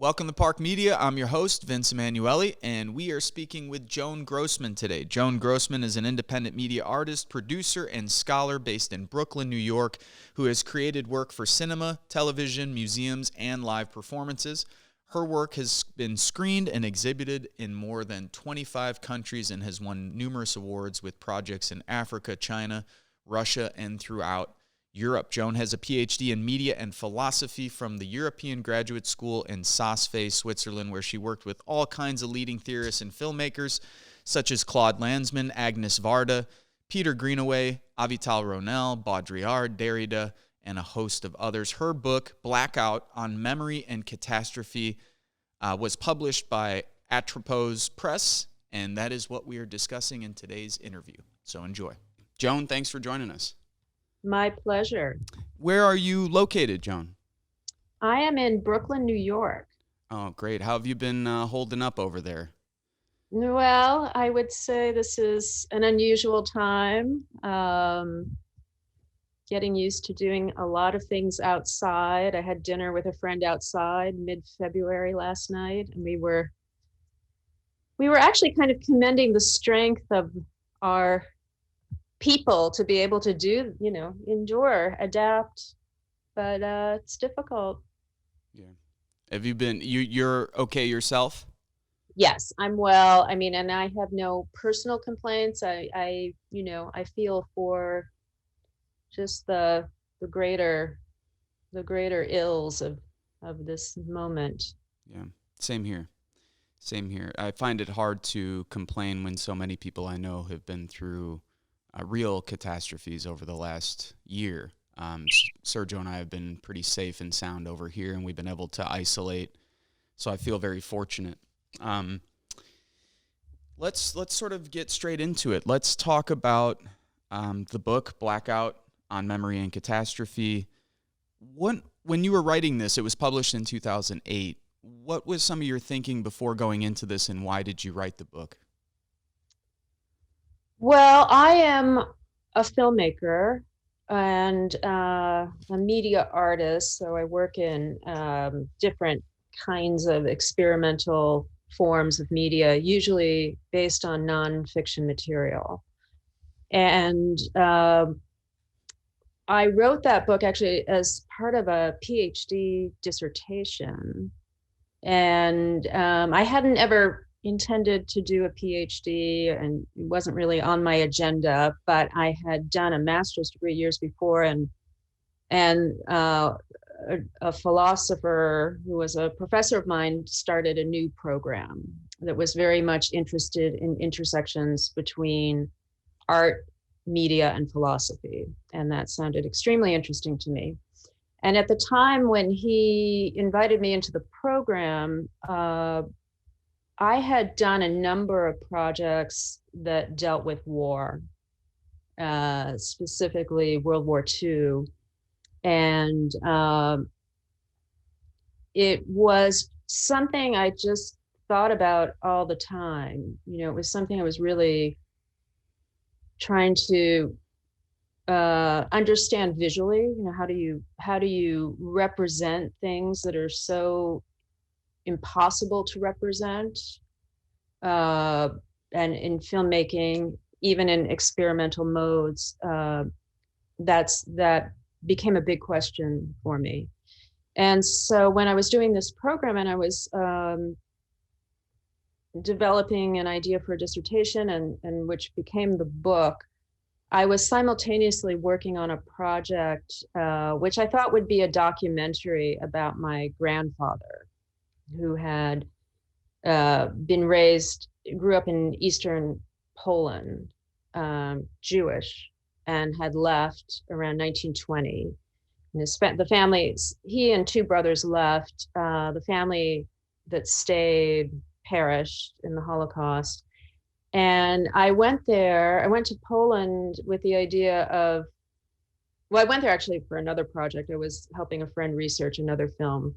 Welcome to Park Media. I'm your host, Vince Emanuele, and we are speaking with Joan Grossman today. Joan Grossman is an independent media artist, producer, and scholar based in Brooklyn, New York, who has created work for cinema, television, museums, and live performances. Her work has been screened and exhibited in more than 25 countries and has won numerous awards with projects in Africa, China, Russia, and throughout Europe. Joan has a Ph.D. in media and philosophy from the European Graduate School in Saas-Fee, Switzerland, where she worked with all kinds of leading theorists and filmmakers, such as Claude Lanzmann, Agnes Varda, Peter Greenaway, Avital Ronell, Baudrillard, Derrida, and a host of others. Her book, Blackout, on Memory and Catastrophe, was published by Atropos Press, and that is what we are discussing in today's interview. So enjoy. Joan, thanks for joining us. My pleasure. Where are you located, Joan? I am in Brooklyn, New York. Oh, great. How have you been holding up over there? Well, I would say this is an unusual time. Getting used to doing a lot of things outside. I had dinner with a friend outside mid-February last night, and we were actually kind of commending the strength of our people to be able to do, endure, adapt, but it's difficult. Yeah. Have you been, you're okay yourself? Yes, I'm well. I mean, and I have no personal complaints. I feel for just the greater ills of this moment. Yeah, same here. I find it hard to complain when so many people I know have been through real catastrophes over the last year. Sergio and I have been pretty safe and sound over here, and we've been able to isolate. So I feel very fortunate. Let's sort of get straight into it. Let's talk about the book Blackout on Memory and Catastrophe. When you were writing this, it was published in 2008. What was some of your thinking before going into this, and why did you write the book? Well, I am a filmmaker and a media artist, so I work in different kinds of experimental forms of media, usually based on nonfiction material. And I wrote that book actually as part of a Ph.D. dissertation. And I hadn't ever intended to do a PhD, and it wasn't really on my agenda, but I had done a master's degree years before, and a philosopher who was a professor of mine started a new program that was very much interested in intersections between art, media, and philosophy, and that sounded extremely interesting to me. And at the time when he invited me into the program, I had done a number of projects that dealt with war, specifically World War II. And it was something I just thought about all the time. It was something I was really trying to understand visually. How do you represent things that are so impossible to represent, and in filmmaking, even in experimental modes, that became a big question for me. And so when I was doing this program and I was developing an idea for a dissertation, and which became the book, I was simultaneously working on a project which I thought would be a documentary about my grandfather, who had grew up in Eastern Poland, Jewish, and had left around 1920. And he and two brothers left. The family that stayed perished in the Holocaust. And I went to Poland with the idea of, I went there actually for another project. I was helping a friend research another film.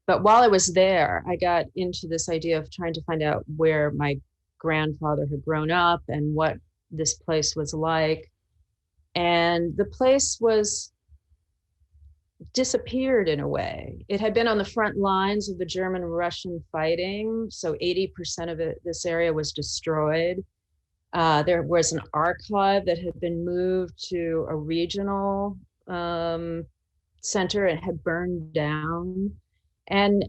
But while I was there, I got into this idea of trying to find out where my grandfather had grown up and what this place was like. And the place was disappeared in a way. It had been on the front lines of the German-Russian fighting, so 80% of this area was destroyed. There was an archive that had been moved to a regional center and had burned down. And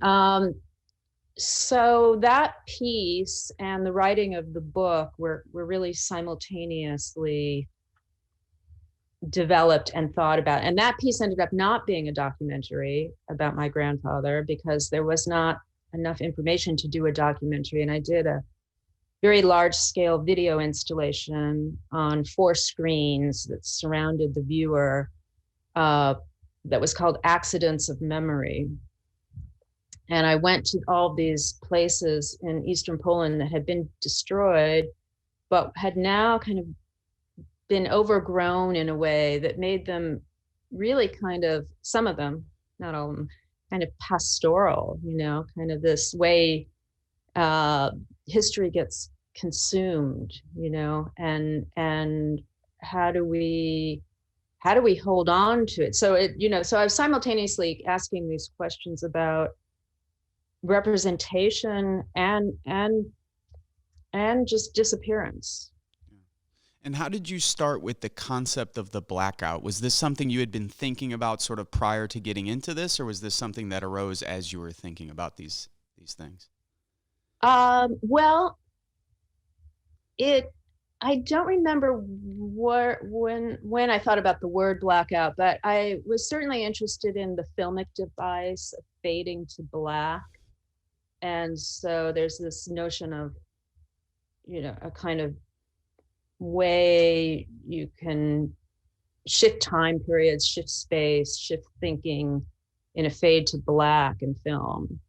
so that piece and the writing of the book were really simultaneously developed and thought about. And that piece ended up not being a documentary about my grandfather because there was not enough information to do a documentary. And I did a very large scale video installation on 4 screens that surrounded the viewer that was called Accidents of Memory. And I went to all these places in Eastern Poland that had been destroyed, but had now kind of been overgrown in a way that made them really kind of, some of them, not all of them, kind of pastoral, kind of this way history gets consumed, and how do we hold on to it? So so I was simultaneously asking these questions about representation and just disappearance. And how did you start with the concept of the blackout? Was this something you had been thinking about sort of prior to getting into this, or was this something that arose as you were thinking about these things? Well, I don't remember when I thought about the word blackout, but I was certainly interested in the filmic device of fading to black. And so there's this notion of, a kind of way you can shift time periods, shift space, shift thinking in a fade to black in film.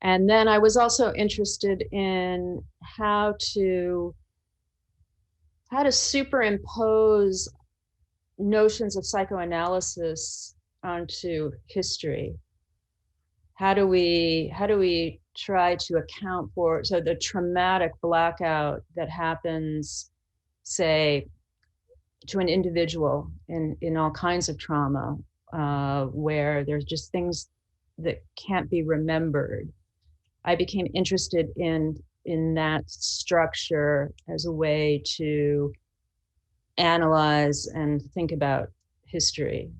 And then I was also interested in how to superimpose notions of psychoanalysis onto history. How do we try to account for the traumatic blackout that happens, say, to an individual in all kinds of trauma, where there's just things that can't be remembered. I became interested in that structure as a way to analyze and think about history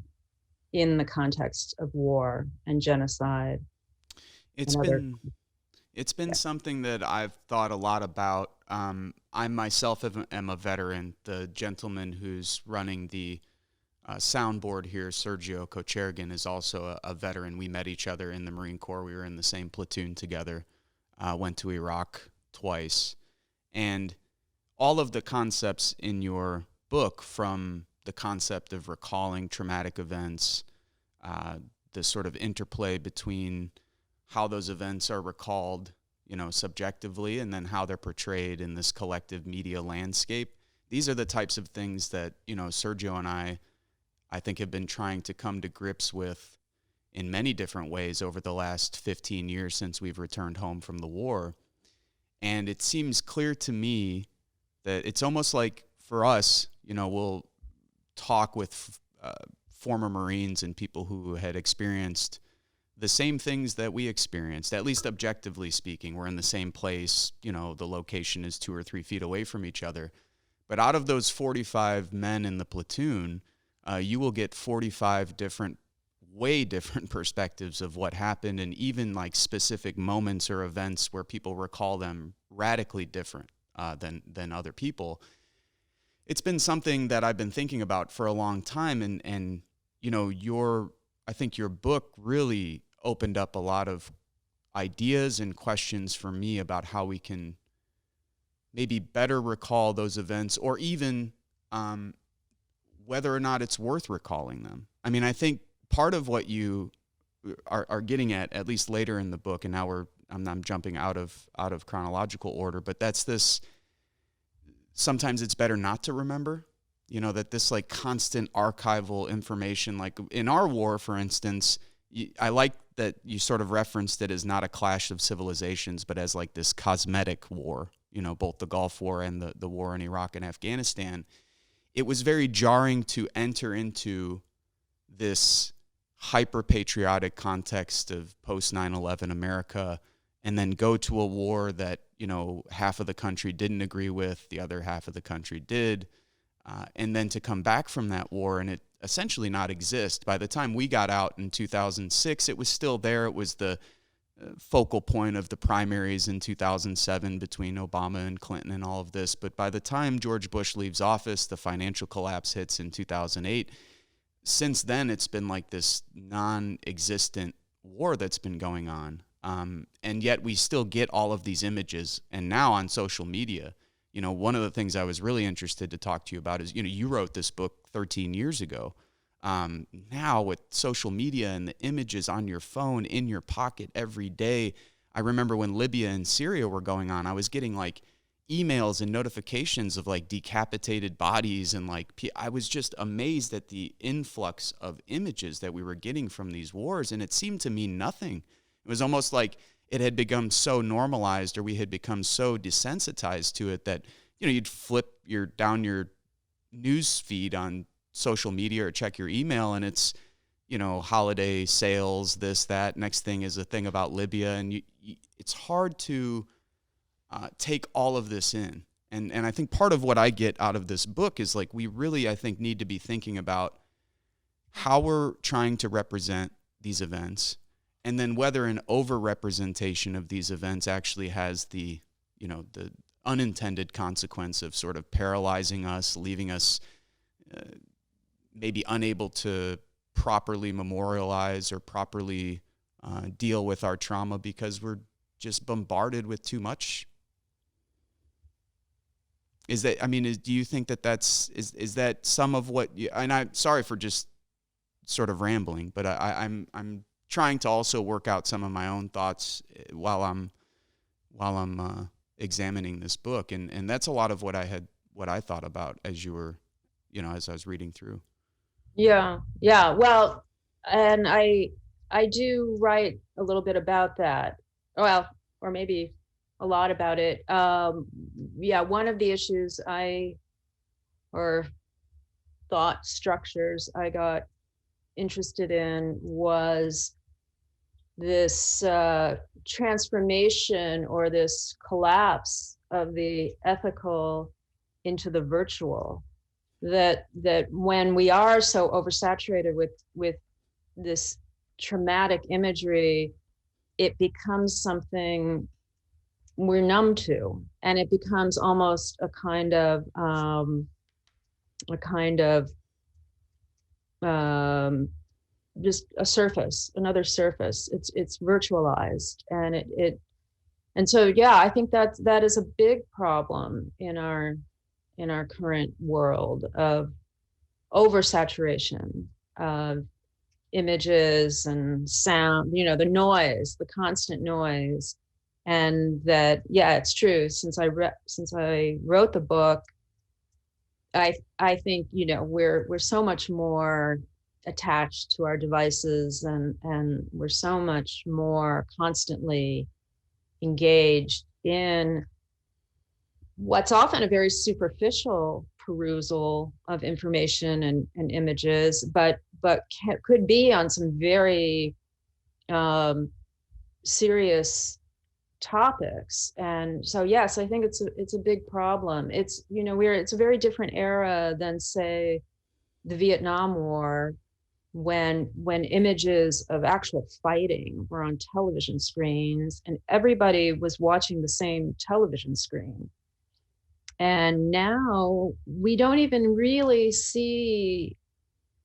in the context of war and genocide. It's been something that I've thought a lot about. I myself am a veteran. The gentleman who's running the soundboard here, Sergio Kochergin, is also a veteran. We met each other in the Marine Corps. We were in the same platoon together, went to Iraq twice. And all of the concepts in your book, from the concept of recalling traumatic events, the sort of interplay between how those events are recalled, subjectively, and then how they're portrayed in this collective media landscape. These are the types of things that, Sergio and I think have been trying to come to grips with in many different ways over the last 15 years since we've returned home from the war. And it seems clear to me that it's almost like for us, we'll talk with former Marines and people who had experienced the same things that we experienced, at least objectively speaking. We're in the same place, the location is 2 or 3 feet away from each other. But out of those 45 men in the platoon, you will get 45 way different perspectives of what happened, and even like specific moments or events where people recall them radically different than other people. It's been something that I've been thinking about for a long time, and I think your book really opened up a lot of ideas and questions for me about how we can maybe better recall those events, or even whether or not it's worth recalling them. I mean, I think part of what you are getting at least later in the book, and now I'm jumping out of chronological order, but that's this, sometimes it's better not to remember, that this like constant archival information, like in our war, for instance, I like that you sort of referenced it as not a clash of civilizations, but as like this cosmetic war, both the Gulf War and the war in Iraq and Afghanistan. It was very jarring to enter into this hyper patriotic context of post 9/11 America, and then go to a war that, you know, half of the country didn't agree with, the other half of the country did, and then to come back from that war and it essentially not exist. By the time we got out in 2006, it was still there. It was the focal point of the primaries in 2007 between Obama and Clinton and all of this. But by the time George Bush leaves office, the financial collapse hits in 2008. Since then, it's been like this non-existent war that's been going on. And yet we still get all of these images. And now on social media, you know, one of the things I was really interested to talk to you about is, you know, you wrote this book 13 years ago. Now with social media and the images on your phone, in your pocket every day. I remember when Libya and Syria were going on, I was getting like emails and notifications of like decapitated bodies, and like I was just amazed at the influx of images that we were getting from these wars, and it seemed to mean nothing. It was almost like it had become so normalized, or we had become so desensitized to it that, you know, you'd flip down your news feed on social media or check your email, and it's, you know, holiday sales, this, that. Next thing is a thing about Libya, and it's hard to take all of this in. And I think part of what I get out of this book is like, we really, I think, need to be thinking about how we're trying to represent these events, and then whether an over-representation of these events actually has the, you know, the unintended consequence of sort of paralyzing us, leaving us maybe unable to properly memorialize or properly deal with our trauma because we're just bombarded with too much. Is that, I mean, do you think that is that some of what you, and I'm sorry for just sort of rambling, but I'm trying to also work out some of my own thoughts while I'm examining this book, and that's a lot of what I thought about as you were, you know, as I was reading through. Yeah. Well, and I do write a little bit about that. Well, or maybe a lot about it. Yeah, one of the issues or thought structures I got interested in was this transformation or this collapse of the ethical into the virtual. That when we are so oversaturated with this traumatic imagery, it becomes something we're numb to, and it becomes almost a kind of just a surface, another surface. It's virtualized, and so yeah, I think that is a big problem in our current world of oversaturation of images and sound, you know, the noise, the constant noise. And that, yeah, it's true. Since I wrote the book, I think, you know, we're so much more attached to our devices, and we're so much more constantly engaged in what's often a very superficial perusal of information and images, but could be on some very serious topics. And so, yes, I think it's a big problem. It's, you know, it's a very different era than, say, the Vietnam War, when images of actual fighting were on television screens and everybody was watching the same television screen. And now we don't even really see,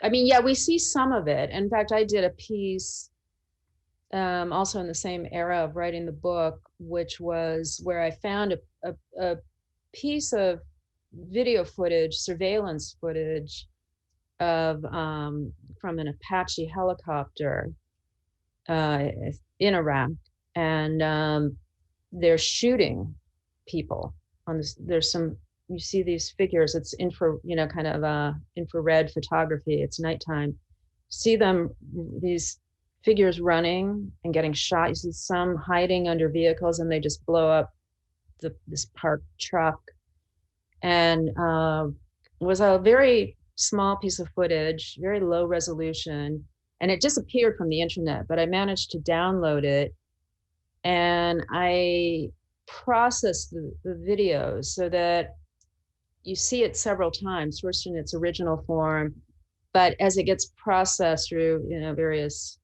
I mean, yeah, we see some of it. In fact, I did a piece also in the same era of writing the book, which was where I found a piece of video footage, surveillance footage of from an Apache helicopter in Iraq, and they're shooting people on this. There's some, you see these figures, it's kind of infrared photography, it's nighttime. See them, these figures running and getting shot. You see some hiding under vehicles, and they just blow up this parked truck. And it was a very small piece of footage, very low resolution, and it disappeared from the internet, but I managed to download it, and I processed the videos so that you see it several times, first in its original form, but as it gets processed through, various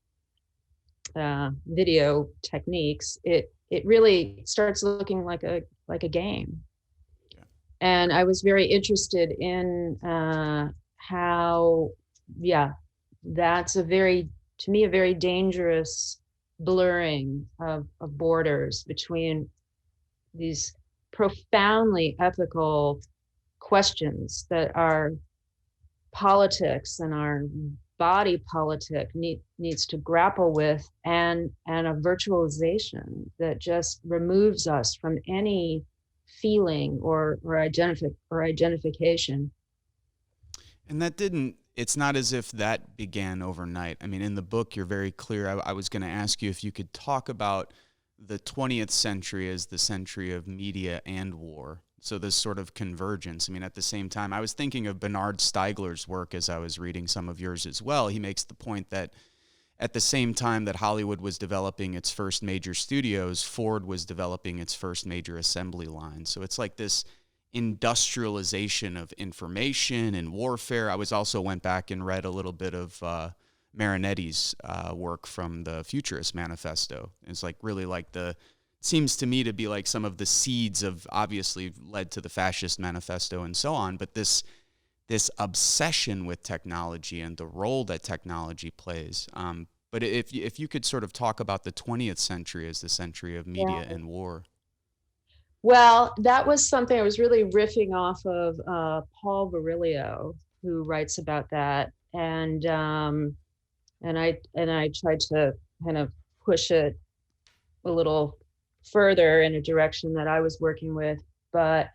video techniques, it really starts looking like a game. Yeah. And I was very interested in how, that's to me, a very dangerous blurring of borders between these profoundly ethical questions that our politics and our body politic needs to grapple with, and a virtualization that just removes us from any feeling or identification. And it's not as if that began overnight. I mean, in the book, you're very clear. I was going to ask you if you could talk about the 20th century as the century of media and war. So this sort of convergence. I mean, at the same time, I was thinking of Bernard Stiegler's work as I was reading some of yours as well. He makes the point that at the same time that Hollywood was developing its first major studios, Ford was developing its first major assembly line. So it's like this industrialization of information and warfare. I also went back and read a little bit of Marinetti's work from the Futurist Manifesto. It's like really like seems to me to be like some of the seeds of, obviously led to the Fascist Manifesto and so on, but this obsession with technology and the role that technology plays. But if you could sort of talk about the 20th century as the century of media and war. Well, that was something I was really riffing off of Paul Virilio, who writes about that, and I tried to kind of push it a little further in a direction that I was working with, but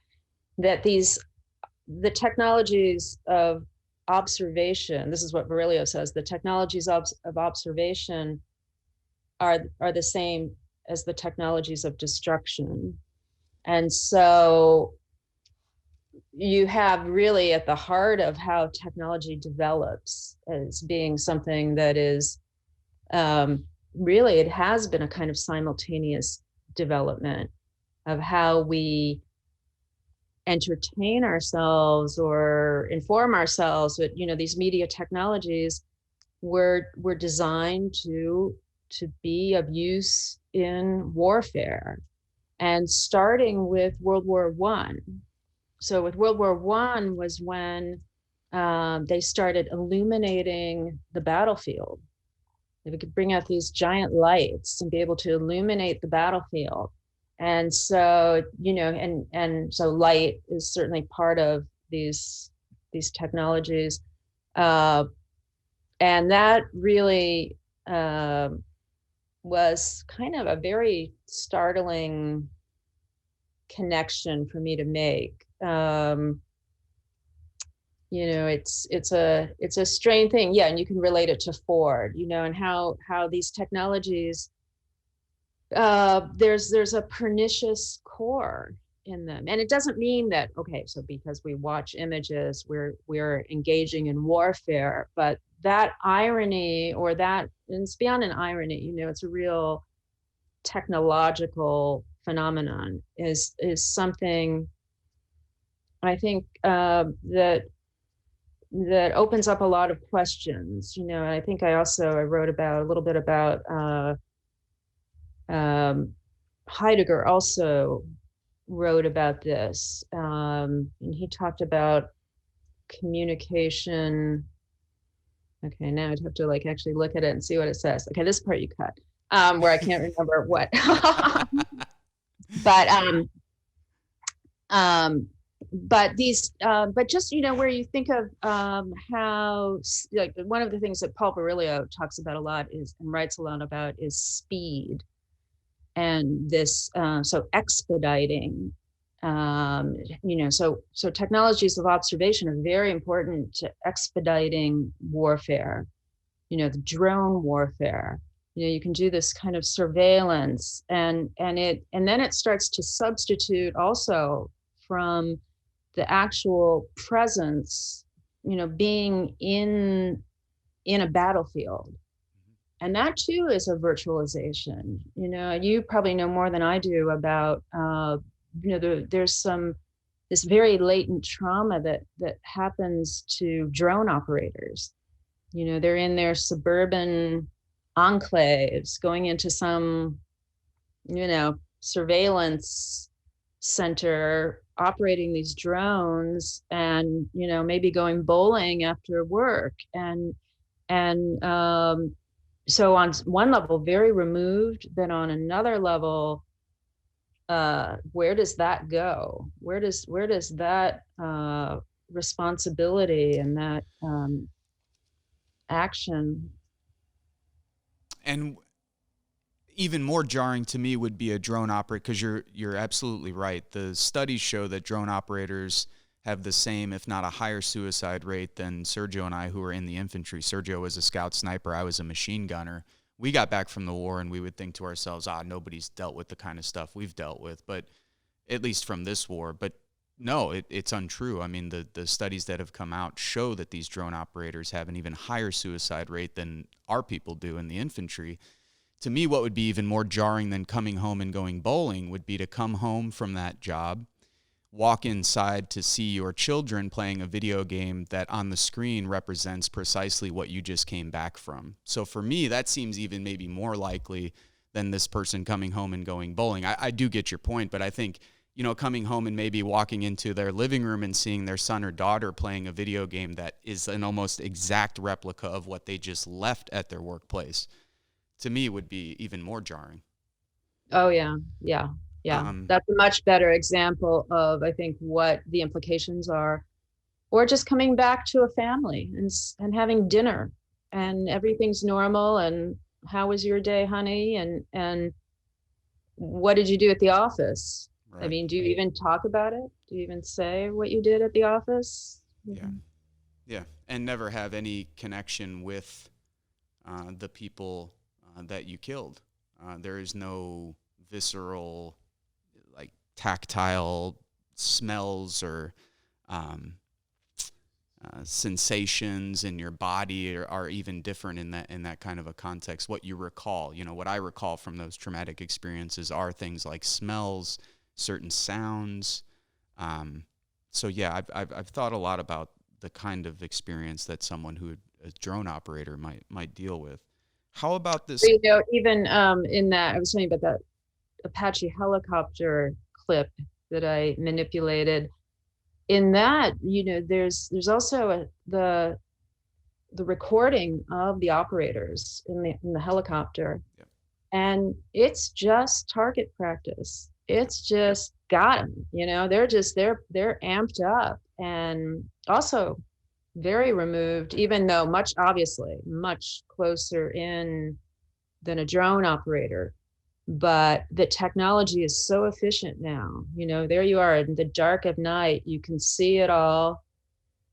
that the technologies of observation, this is what Virilio says, the technologies of observation are the same as the technologies of destruction. And so you have really at the heart of how technology develops as being something that is really, it has been a kind of simultaneous development of how we entertain ourselves or inform ourselves. But these media technologies were designed to be of use in warfare, and starting with World War I. So with World War I was when they started illuminating the battlefield. They could bring out these giant lights and be able to illuminate the battlefield. And so, and so light is certainly part of these technologies. And that really was kind of a very startling connection for me to make. It's a strange thing. Yeah. And you can relate it to Ford, and how these technologies, there's a pernicious core in them. And it doesn't mean that, okay, so because we watch images, we're engaging in warfare, but that irony, or that, and it's beyond an irony, it's a real technological phenomenon, is something I think that opens up a lot of questions. And I think I wrote about a little bit about Heidegger also wrote about this, and he talked about communication. Okay, now I'd have to actually look at it and see what it says. Okay, this part you cut, where I can't remember what. But these, but just where you think of how, one of the things that Paul Virilio talks about a lot is, and writes a lot about, is speed, and this so expediting. So technologies of observation are very important to expediting warfare. The drone warfare. You can do this kind of surveillance, and then it starts to substitute also from the actual presence, being in a battlefield. And that too is a virtualization. You probably know more than I do about, there's this very latent trauma that happens to drone operators. They're in their suburban enclaves going into some, surveillance center, operating these drones, and, maybe going bowling after work. And so on one level, very removed, then on another level, where does that go? Where does that responsibility and that action? And even more jarring to me would be a drone operator, because you're absolutely right. The studies show that drone operators have the same, if not a higher, suicide rate than Sergio and I, who were in the infantry. Sergio was a scout sniper. I was a machine gunner. We got back from the war and we would think to ourselves, nobody's dealt with the kind of stuff we've dealt with, but at least from this war. But no, it's untrue. I mean, the studies that have come out show that these drone operators have an even higher suicide rate than our people do in the infantry. To me, what would be even more jarring than coming home and going bowling would be to come home from that job, walk inside to see your children playing a video game that on the screen represents precisely what you just came back from. So for me, that seems even maybe more likely than this person coming home and going bowling. I do get your point, but I think, coming home and maybe walking into their living room and seeing their son or daughter playing a video game that is an almost exact replica of what they just left at their workplace, to me would be even more jarring. Oh, yeah. That's a much better example of, I think, what the implications are. Or just coming back to a family and having dinner and everything's normal. And how was your day, honey? And what did you do at the office? Right. I mean, do you even talk about it? Do you even say what you did at the office? Yeah. And never have any connection with the people that you killed. There is no visceral, like tactile smells or sensations in your body are even different in that kind of a context. What you recall, what I recall from those traumatic experiences are things like smells, certain sounds. So yeah, I've thought a lot about the kind of experience that someone who a drone operator might deal with. How about this? Even in that, I was telling you about that Apache helicopter clip that I manipulated. In that, there's also the recording of the operators in the helicopter, and it's just target practice. It's just got them. They're amped up, and also very removed, even though much closer in than a drone operator. But the technology is so efficient now. There you are in the dark of night. You can see it all.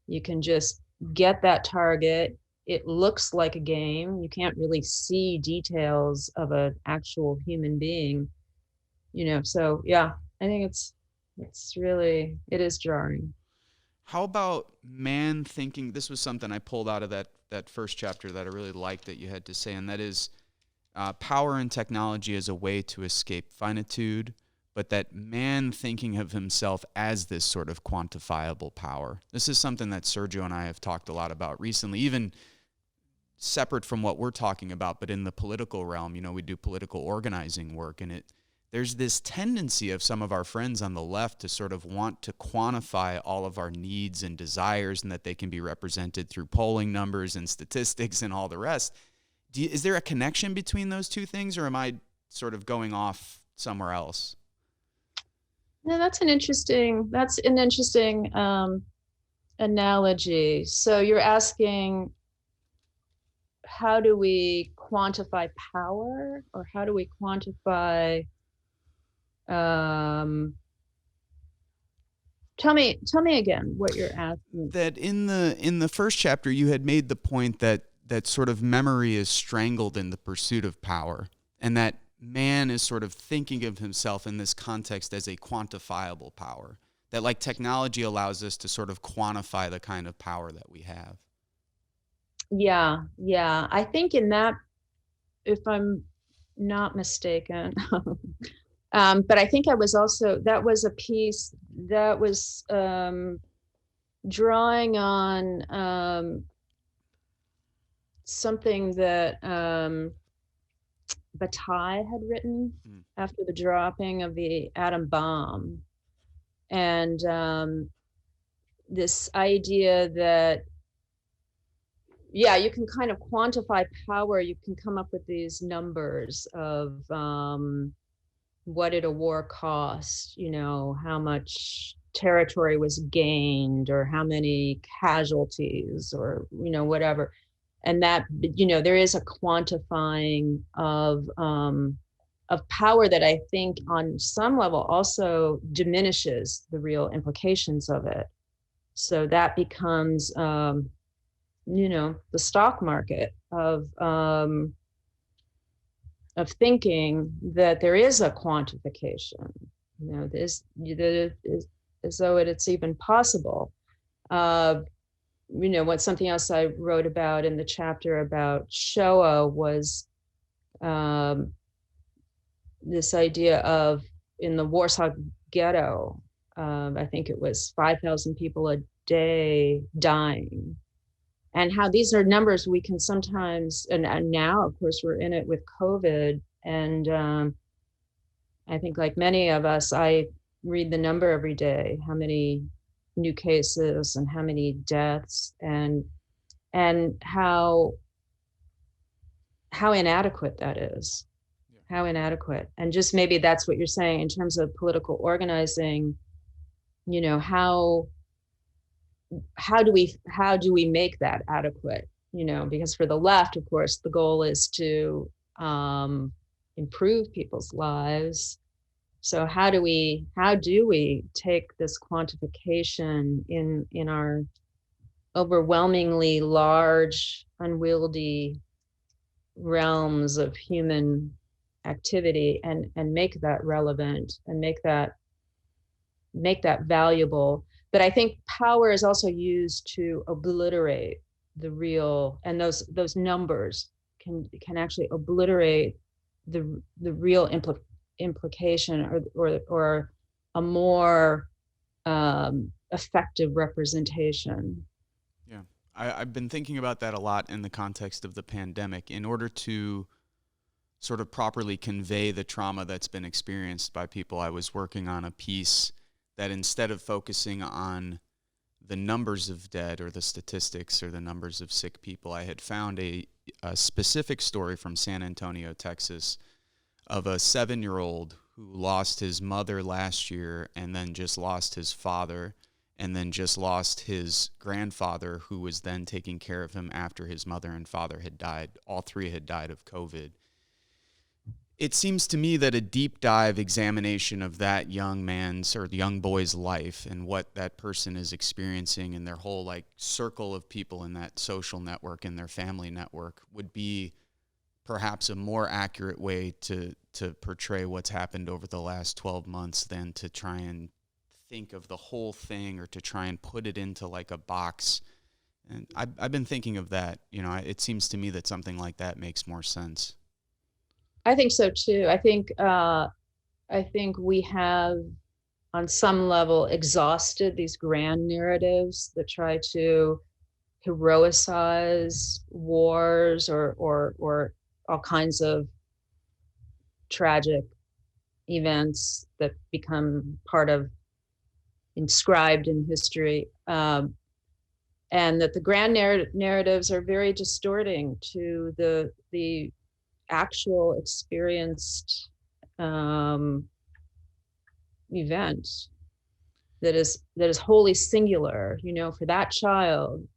You can just get that target. It looks like a game. You can't really see details of an actual human being. So yeah, I think it is jarring. How about man thinking? This was something I pulled out of that first chapter that I really liked that you had to say, and that is power and technology as a way to escape finitude, but that man thinking of himself as this sort of quantifiable power. This is something that Sergio and I have talked a lot about recently, even separate from what we're talking about, but in the political realm. We do political organizing work, and there's this tendency of some of our friends on the left to sort of want to quantify all of our needs and desires, and that they can be represented through polling numbers and statistics and all the rest. Is there a connection between those two things, or am I sort of going off somewhere else? No, that's an interesting analogy. So you're asking, how do we quantify power, or how do we quantify? Tell me again what you're asking. That in the first chapter, you had made the point that sort of memory is strangled in the pursuit of power, and that man is sort of thinking of himself in this context as a quantifiable power, that like technology allows us to sort of quantify the kind of power that we have. Yeah. I think in that if I'm not mistaken. But I think I was also, that was a piece that was drawing on something that Bataille had written after the dropping of the atom bomb. And this idea that, yeah, you can kind of quantify power. You can come up with these numbers of what did a war cost, you know, how much territory was gained, or how many casualties, or, you know, whatever. And that, you know, there is a quantifying of power that I think on some level also diminishes the real implications of it. So that becomes, you know, the stock market of thinking that there is a quantification, you know, this, as though it's even possible. You know, what something else I wrote about in the chapter about Shoah was this idea of, in the Warsaw Ghetto, I think it was 5,000 people a day dying. And how these are numbers we can sometimes, and now, of course, we're in it with COVID. And I think, like many of us, I read the number every day, how many new cases and how many deaths, and how inadequate that is. How inadequate. And just maybe that's what you're saying in terms of political organizing, you know, how do we make that adequate, you know, because for the left, of course, the goal is to improve people's lives. So how do we take this quantification in our overwhelmingly large, unwieldy realms of human activity and make that relevant and make that valuable? But I think power is also used to obliterate the real, and those numbers can actually obliterate the real implication or a more effective representation. Yeah, I've been thinking about that a lot in the context of the pandemic. In order to sort of properly convey the trauma that's been experienced by people, I was working on a piece that, instead of focusing on the numbers of dead or the statistics or the numbers of sick people, I had found a specific story from San Antonio, Texas, of a 7-year-old who lost his mother last year and then just lost his father and then just lost his grandfather, who was then taking care of him after his mother and father had died. All three had died of COVID. It seems to me that a deep dive examination of that young man's or the young boy's life and what that person is experiencing in their whole like circle of people in that social network and their family network would be perhaps a more accurate way to portray what's happened over the last 12 months than to try and think of the whole thing or to try and put it into like a box. And I've been thinking of that. You know, it seems to me that something like that makes more sense. I think so too. I think we have, on some level, exhausted these grand narratives that try to heroicize wars or all kinds of tragic events that become inscribed in history, and that the grand narratives are very distorting to the actual experienced event that is wholly singular, you know, for that child.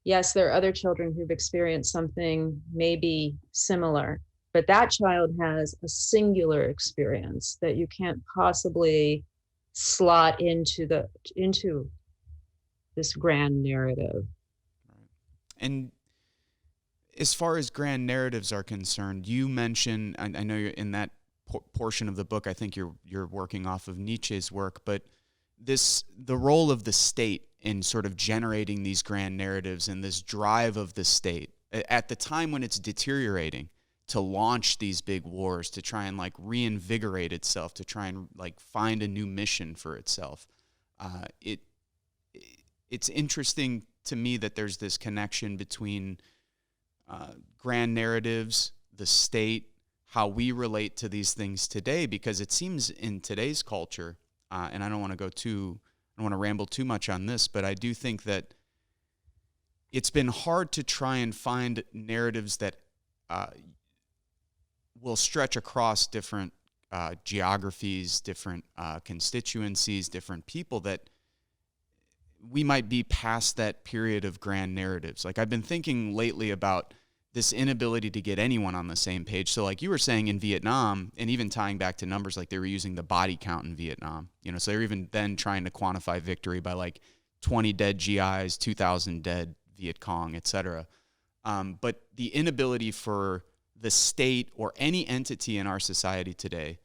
Yes, there are other children who've experienced something maybe similar, but that child has a singular experience that you can't possibly slot into this grand narrative. And as far as grand narratives are concerned, you mentioned, I know you're in that portion of the book, I think you're working off of Nietzsche's work, but the role of the state in sort of generating these grand narratives and this drive of the state at the time when it's deteriorating. to launch these big wars, to try and like reinvigorate itself, to try and like find a new mission for itself. It's interesting to me that there's this connection between grand narratives, the state, how we relate to these things today, because it seems in today's culture, and I don't want to ramble too much on this, but I do think that it's been hard to try and find narratives that will stretch across different geographies, different constituencies, different people, that we might be past that period of grand narratives. Like, I've been thinking lately about this inability to get anyone on the same page. So like you were saying in Vietnam, and even tying back to numbers, like they were using the body count in Vietnam, so they're even then trying to quantify victory by like 20 dead GIs, 2,000 dead Viet Cong, etc. But the inability for the state or any entity in our society today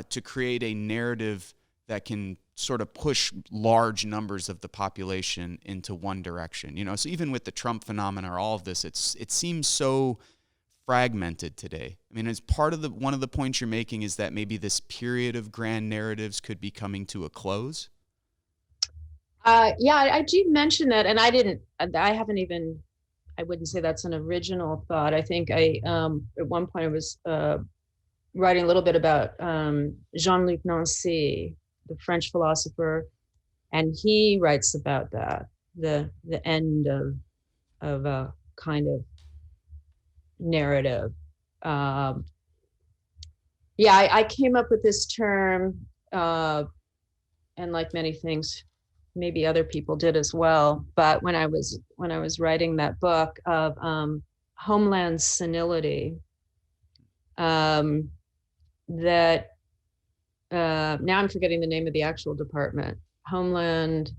to create a narrative that can sort of push large numbers of the population into one direction. So even with the Trump phenomena or all of this, it seems so fragmented today. I mean, as part of one of the points you're making is that maybe this period of grand narratives could be coming to a close. Yeah, I do mention that, and I wouldn't say that's an original thought. I think at one point I was writing a little bit about Jean-Luc Nancy, the French philosopher, and he writes about that, the end of a kind of narrative. I came up with this term, and like many things, maybe other people did as well. But when I was writing that book of homeland senility, that now I'm forgetting the name of the actual department. Homeland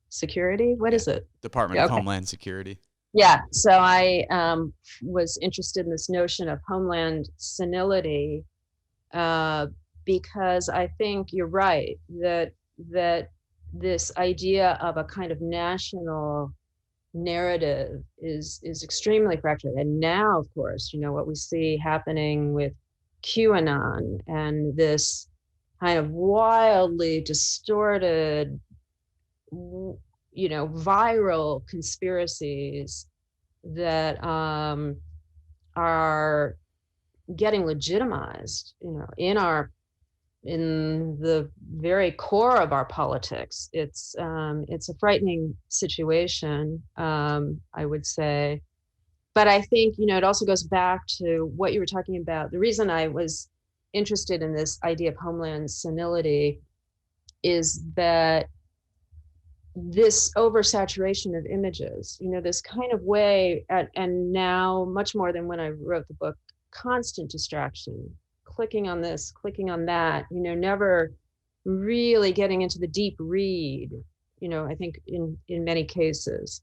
Security? What is it? Department of Homeland Security. Yeah. So I was interested in this notion of homeland senility because I think you're right that this idea of a kind of national narrative is extremely fractured. And now, of course, what we see happening with QAnon and this kind of wildly distorted, viral conspiracies that are getting legitimized, in the very core of our politics. It's a frightening situation, I would say. But I think, it also goes back to what you were talking about. The reason I was interested in this idea of homeland senility is that this oversaturation of images, this kind of way, and now much more than when I wrote the book, constant distraction, clicking on this, clicking on that, never really getting into the deep read, I think in many cases,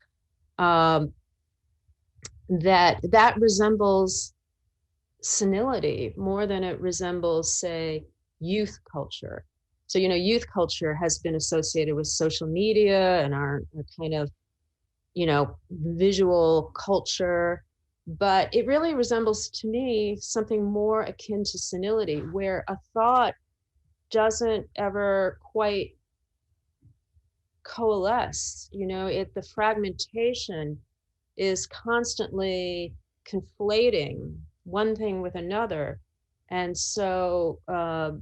that resembles senility more than it resembles, say, youth culture. So, youth culture has been associated with social media and our kind of, visual culture, but it really resembles, to me, something more akin to senility, where a thought doesn't ever quite coalesce. The fragmentation is constantly conflating one thing with another. And so, how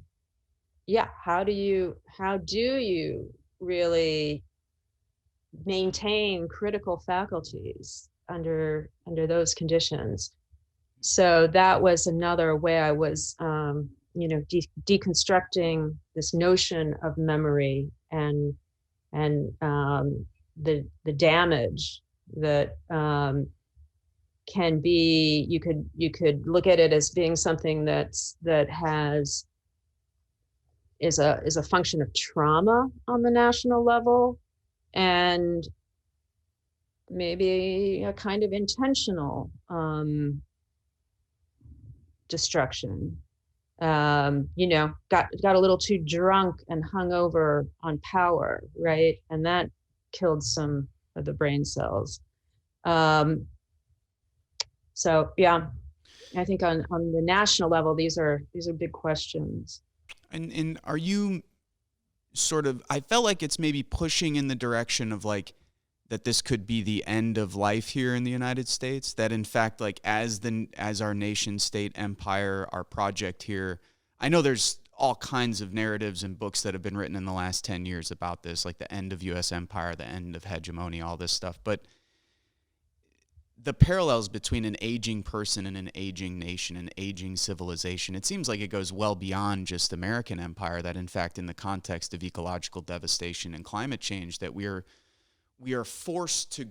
do you really maintain critical faculties under those conditions? So that was another way I was, deconstructing this notion of memory and the damage that can be. You could look at it as being something is a function of trauma on the national level, and maybe a kind of intentional destruction. Got a little too drunk and hung over on power, right? And that killed some of the brain cells. So yeah. I think on the national level, these are big questions. And are you sort of, I felt like it's maybe pushing in the direction of like, that this could be the end of life here in the United States, that in fact, like as our nation state empire, our project here, I know there's all kinds of narratives and books that have been written in the last 10 years about this, like the end of US empire, the end of hegemony, all this stuff. But the parallels between an aging person and an aging nation, an aging civilization, it seems like it goes well beyond just American empire, that in fact, in the context of ecological devastation and climate change, that we are forced to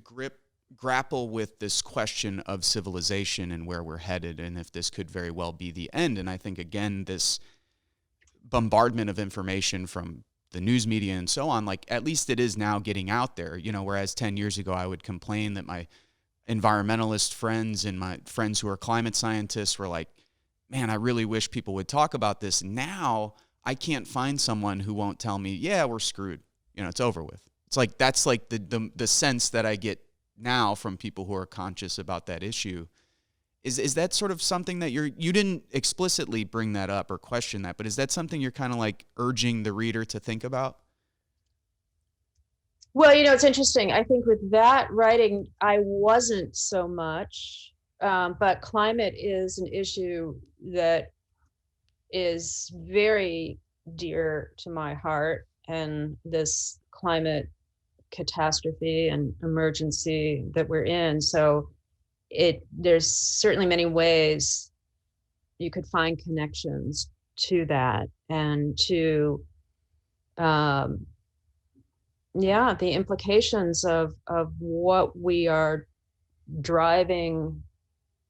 grapple with this question of civilization and where we're headed, and if this could very well be the end. And I think, again, this bombardment of information from the news media and so on, like at least it is now getting out there, whereas 10 years ago I would complain that my environmentalist friends and my friends who are climate scientists were like, man, I really wish people would talk about this. Now I can't find someone who won't tell me, yeah, we're screwed. It's over with. It's like, that's like the sense that I get now from people who are conscious about that issue. Is that sort of something that you didn't explicitly bring that up or question that, but is that something you're kind of like urging the reader to think about? Well, it's interesting. I think with that writing, I wasn't so much, but climate is an issue that is very dear to my heart. And this climate catastrophe and emergency that we're in. So there's certainly many ways you could find connections to that and to, the implications of what we are driving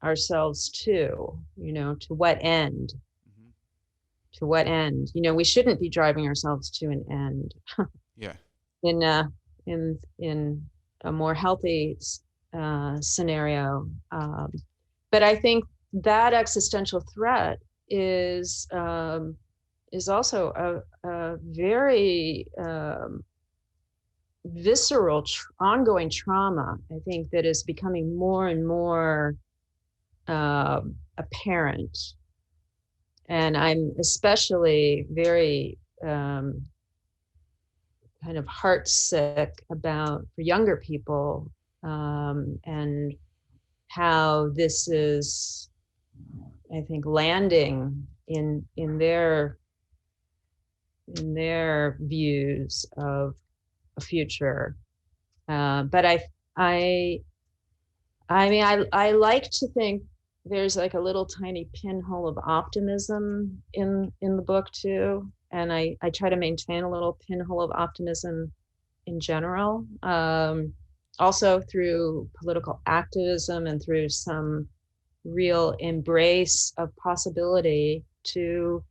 ourselves to what end. Mm-hmm. To what end? We shouldn't be driving ourselves to an end. Yeah. In a more healthy scenario, but I think that existential threat is also a very visceral ongoing trauma. I think that is becoming more and more apparent, and I'm especially very kind of heartsick for younger people, and how this is, I think, landing in their views of a future. But I mean, I like to think there's like a little tiny pinhole of optimism in the book too. And I try to maintain a little pinhole of optimism in general, also through political activism and through some real embrace of possibility to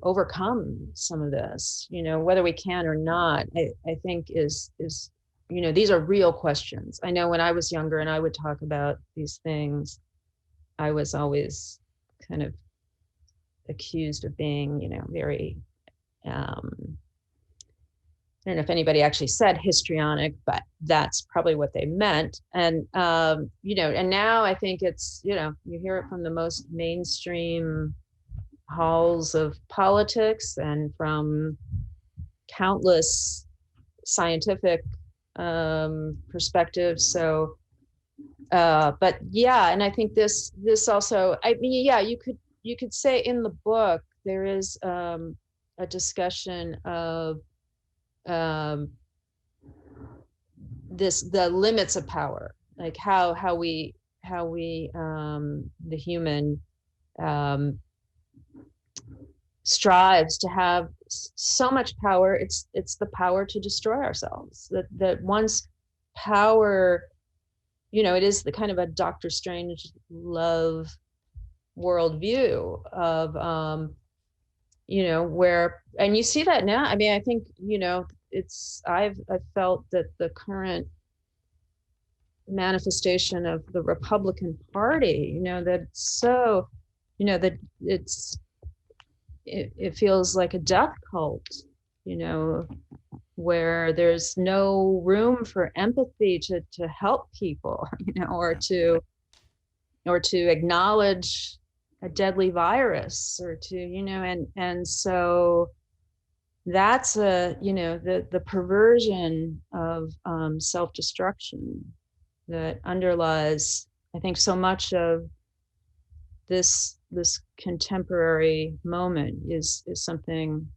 overcome some of this, whether we can or not, I think is these are real questions. I know when I was younger and I would talk about these things, I was always kind of accused of being, very, I don't know if anybody actually said histrionic, but that's probably what they meant. And, and now I think it's, you hear it from the most mainstream halls of politics and from countless scientific perspectives. So, but yeah, and I think this also, I mean, yeah, you could say in the book there is a discussion of the limits of power, like how we the human strives to have so much power. It's the power to destroy ourselves. That once power, it is the kind of a Dr. Strange love worldview of where, and you see that now. I mean, I think I've felt that the current manifestation of the Republican Party, that so, that it feels like a death cult, where there's no room for empathy to help people, or to or to acknowledge a deadly virus, or to, and so that's the perversion of self-destruction that underlies, I think, so much of this contemporary moment is something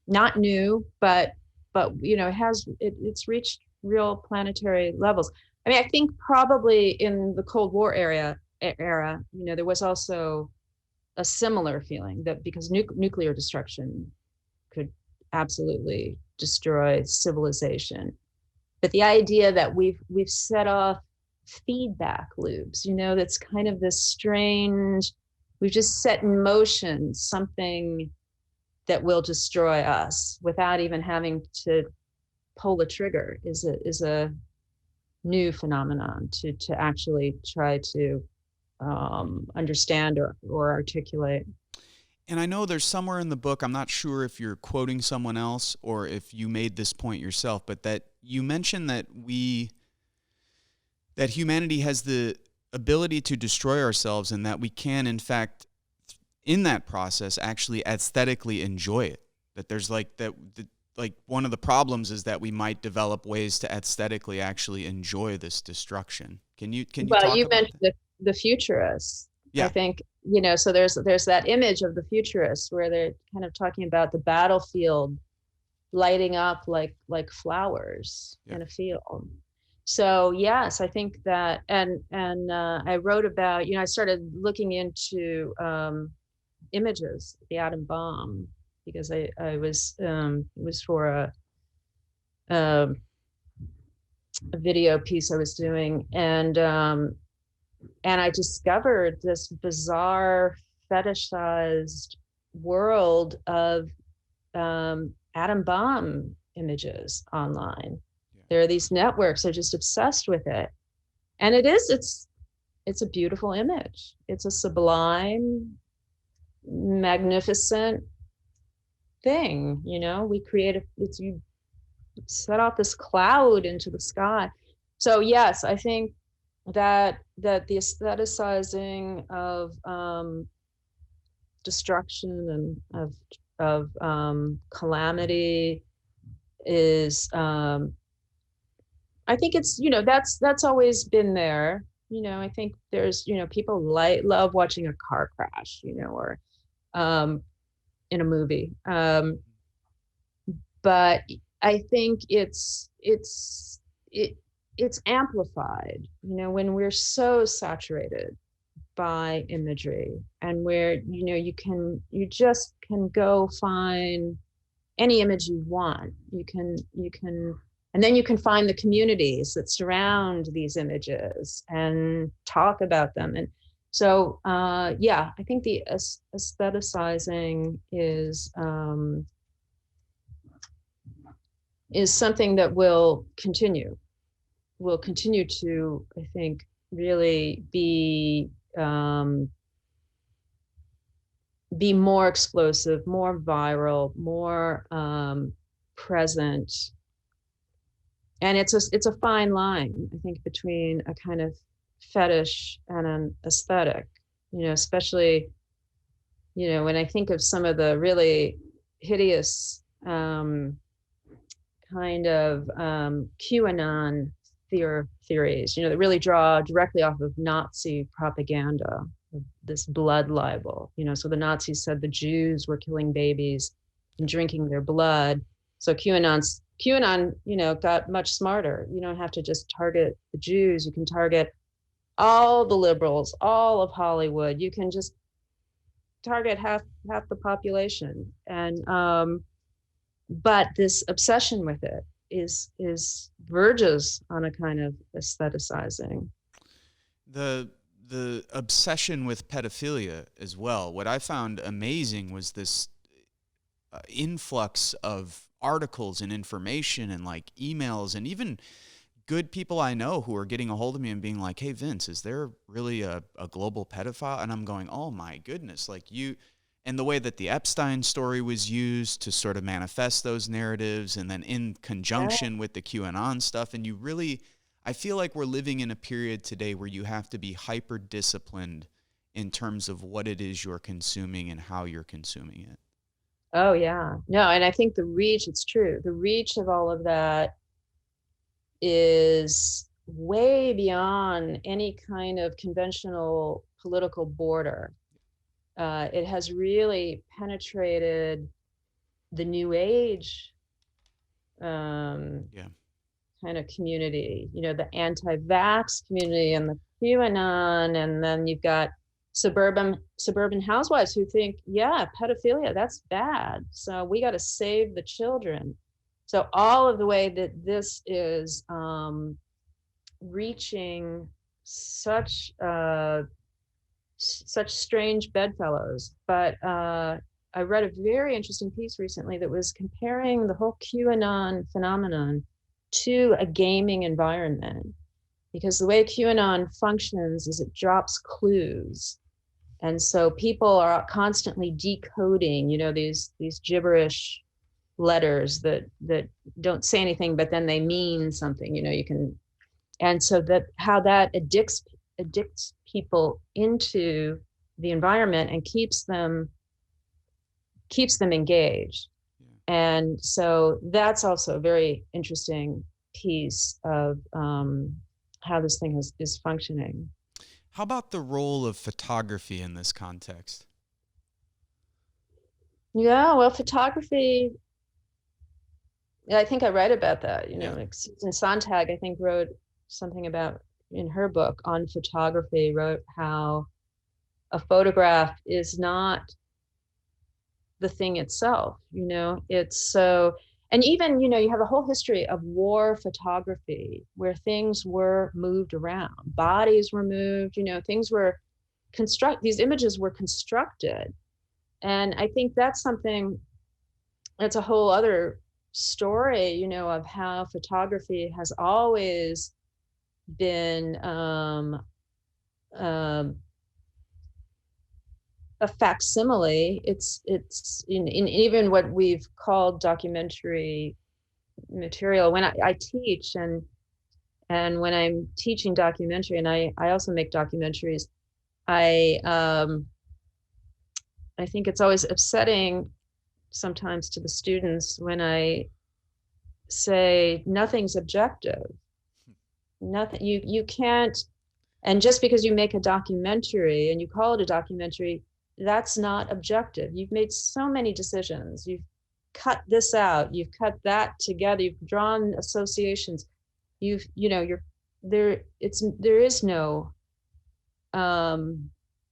not new, but it's reached real planetary levels. I mean, I think probably in the Cold War era, there was also a similar feeling that because nuclear destruction could absolutely destroy civilization, but the idea that we've set off feedback loops, that's kind of this strange, we've just set in motion something that will destroy us without even having to pull the trigger is a new phenomenon to actually try to understand or articulate. And I know there's somewhere in the book, I'm not sure if you're quoting someone else or if you made this point yourself, but that you mentioned that humanity has the ability to destroy ourselves, and that we can, in fact, in that process, actually aesthetically enjoy it. That there's like one of the problems is that we might develop ways to aesthetically actually enjoy this destruction. Can you talk about you mentioned the futurists. Yeah. I think, so there's that image of the futurists where they're kind of talking about the battlefield lighting up like flowers in a field. So yes, I think that, and I wrote about, I started looking into images, the atom bomb, because I was it was for a video piece I was doing, and I discovered this bizarre fetishized world of atom bomb images online. There are these networks that are just obsessed with it, and it's a beautiful image. It's a sublime, magnificent thing. We create you set off this cloud into the sky. So yes, I think that the aestheticizing of destruction and of calamity is I think it's that's always been there. I think there's people love watching a car crash, or in a movie, but I think it's amplified, when we're so saturated by imagery, and where you just can go find any image you want. You can and then you can find the communities that surround these images and talk about them. And so I think the aestheticizing is something that will continue to, I think, really be more explosive, more viral, more present. And it's a fine line, I think, between a kind of fetish and an aesthetic, especially, when I think of some of the really hideous kind of QAnon theories, that really draw directly off of Nazi propaganda, this blood libel. So the Nazis said the Jews were killing babies and drinking their blood. So QAnon, got much smarter. You don't have to just target the Jews. You can target all the liberals, all of Hollywood. You can just target half the population. And but this obsession with it is verges on a kind of aestheticizing. The obsession with pedophilia as well. What I found amazing was this influx of articles and information and like emails, and even good people I know who are getting a hold of me and being like, hey, Vince, is there really a global pedophile? And I'm going, oh my goodness, like you, and the way that the Epstein story was used to sort of manifest those narratives, and then in conjunction with the QAnon stuff. And you really, I feel like we're living in a period today where you have to be hyper disciplined in terms of what it is you're consuming and how you're consuming it. Oh yeah. No, and I think the reach, it's true. The reach of all of that is way beyond any kind of conventional political border. It has really penetrated the new age Yeah. kind of community, the anti-vax community and the QAnon, and then you've got suburban housewives who think, yeah, pedophilia, that's bad, so we got to save the children. So all of the way that this is reaching such strange bedfellows. But I read a very interesting piece recently that was comparing the whole QAnon phenomenon to a gaming environment, because the way QAnon functions is it drops clues. And so people are constantly decoding, these gibberish letters that don't say anything, but then they mean something, you can. And so that how that addicts people into the environment and keeps them engaged. And so that's also a very interesting piece of how this thing is functioning. How about the role of photography in this context? Yeah, well, photography, I think I write about that, like Susan Sontag, I think, wrote something about, in her book on photography, wrote how a photograph is not the thing itself, it's so. And even, you have a whole history of war photography where things were moved around, bodies were moved, things were these images were constructed. And I think that's something, that's a whole other story, of how photography has always been a facsimile. It's in even what we've called documentary material. When I teach, and when I'm teaching documentary, and I also make documentaries, I think it's always upsetting sometimes to the students when I say nothing's objective. Nothing, you can't. And just because you make a documentary and you call it a documentary, that's not objective. You've made so many decisions. You've cut this out. You've cut that together. You've drawn associations. There is no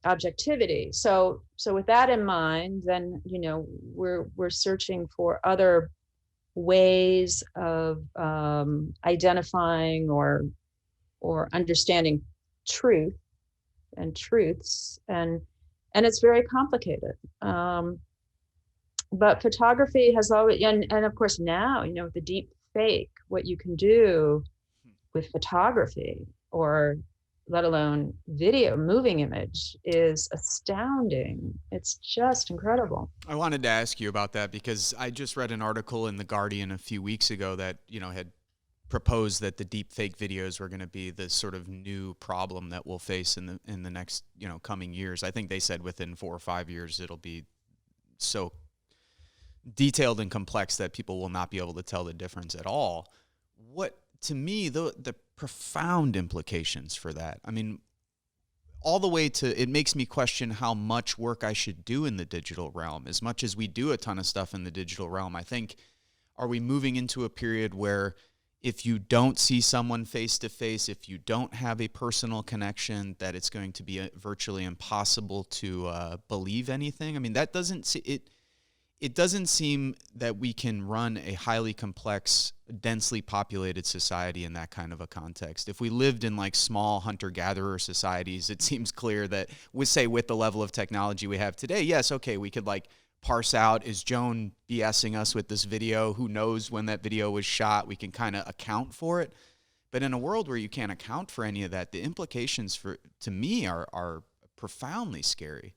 objectivity. So with that in mind, then we're searching for other ways of identifying or understanding truth and truths, and it's very complicated. But photography has always, and of course now, with the deep fake, what you can do with photography, or let alone video, moving image, is astounding. It's just incredible. I wanted to ask you about that because I just read an article in The Guardian a few weeks ago that, had proposed that the deep fake videos were going to be the sort of new problem that we'll face in the next, coming years. I think they said within 4 or 5 years, it'll be so detailed and complex that people will not be able to tell the difference at all. What, to me, the profound implications for that, I mean, all the way to, it makes me question how much work I should do in the digital realm. As much as we do a ton of stuff in the digital realm, I think, are we moving into a period where if you don't see someone face to face, if you don't have a personal connection, that it's going to be virtually impossible to believe anything? I mean, that doesn't it doesn't seem that we can run a highly complex, densely populated society in that kind of a context. If we lived in like small hunter-gatherer societies, it seems clear that with the level of technology we have today, yes, okay, we could like parse out, is Joan BSing us with this video? Who knows when that video was shot? We can kind of account for it. But in a world where you can't account for any of that, the implications to me are profoundly scary.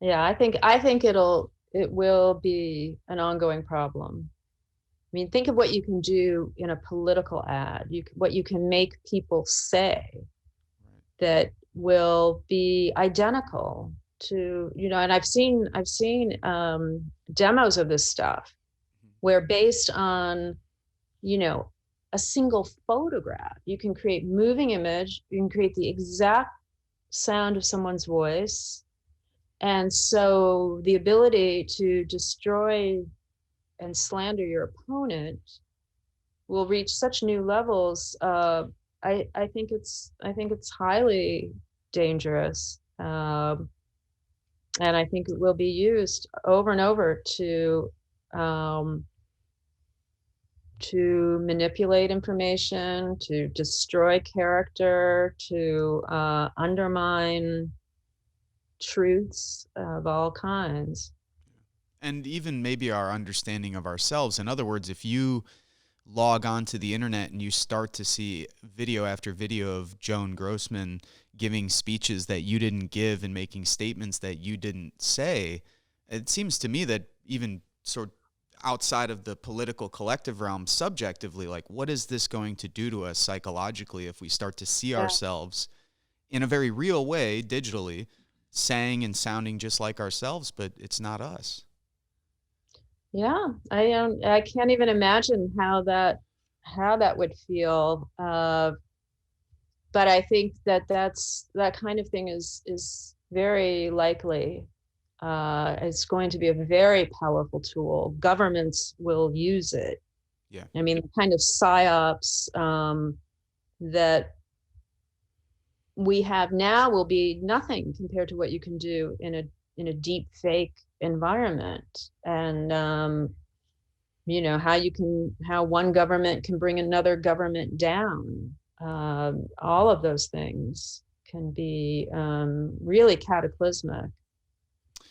Yeah, I think it will be an ongoing problem. mean, think of what you can do in a political ad, what you can make people say that will be identical to, and I've seen demos of this stuff where based on, a single photograph, you can create moving image, you can create the exact sound of someone's voice. And so the ability to destroy and slander your opponent will reach such new levels. I think it's highly dangerous. And I think it will be used over and over to manipulate information, to destroy character, to undermine truths of all kinds. And even maybe our understanding of ourselves. In other words, if you log onto the internet and you start to see video after video of Joan Grossman giving speeches that you didn't give and making statements that you didn't say, it seems to me that even sort of outside of the political collective realm, subjectively, like, what is this going to do to us psychologically if we start to see ourselves in a very real way, digitally, saying and sounding just like ourselves, but it's not us? Yeah, I can't even imagine how that would feel. But I think that kind of thing is very likely. It's going to be a very powerful tool. Governments will use it. Yeah. I mean, the kind of psyops that we have now will be nothing compared to what you can do in a deep fake environment. And how one government can bring another government down. All of those things can be really cataclysmic.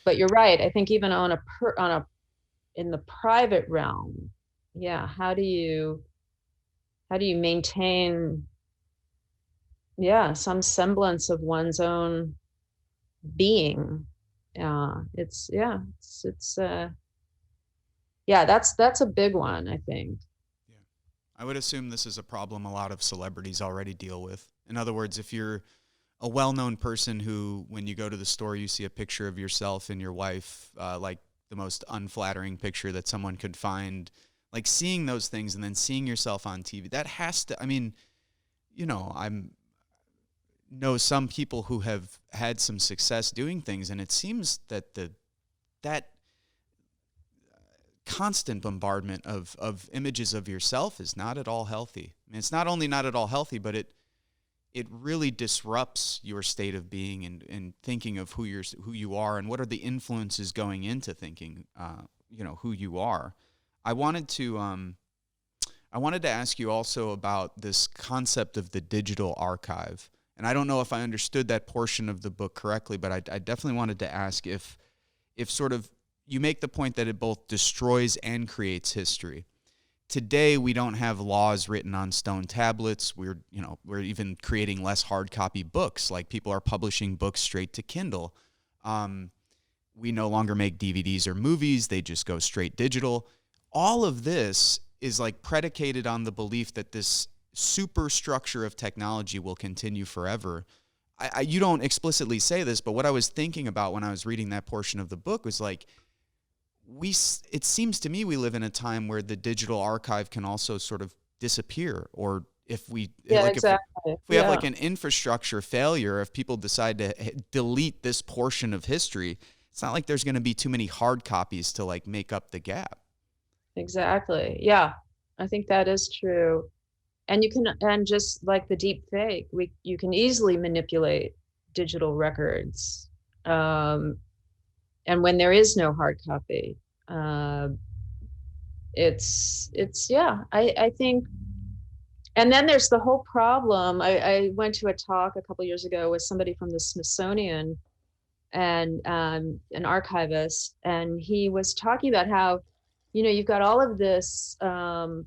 But you're right. I think even in the private realm, how do you maintain some semblance of one's own being? That's a big one, I think. Yeah. I would assume this is a problem a lot of celebrities already deal with. In other words, if you're a well-known person who, when you go to the store, you see a picture of yourself and your wife, like the most unflattering picture that someone could find, like seeing those things and then seeing yourself on TV, that has to, I mean, know some people who have had some success doing things, and it seems that that constant bombardment of images of yourself is not at all healthy. I mean, it's not only not at all healthy, but it really disrupts your state of being and thinking of who you are and what are the influences going into thinking, who you are. I wanted to ask you also about this concept of the digital archive. And I don't know if I understood that portion of the book correctly, but I definitely wanted to ask if sort of you make the point that it both destroys and creates history. Today, we don't have laws written on stone tablets. We're even creating less hard copy books. Like, people are publishing books straight to Kindle. We no longer make DVDs or movies. They just go straight digital. All of this is like predicated on the belief that this superstructure of technology will continue forever. You don't explicitly say this, but what I was thinking about when I was reading that portion of the book was like, it seems to me we live in a time where the digital archive can also sort of disappear, or if we have like an infrastructure failure, if people decide to delete this portion of history, it's not like there's going to be too many hard copies to like make up the gap. Exactly. Yeah, I think that is true. And just like the deep fake, you can easily manipulate digital records. And when there is no hard copy, I think. And then there's the whole problem. I went to a talk a couple years ago with somebody from the Smithsonian and an archivist, and he was talking about how, you've got all of this, all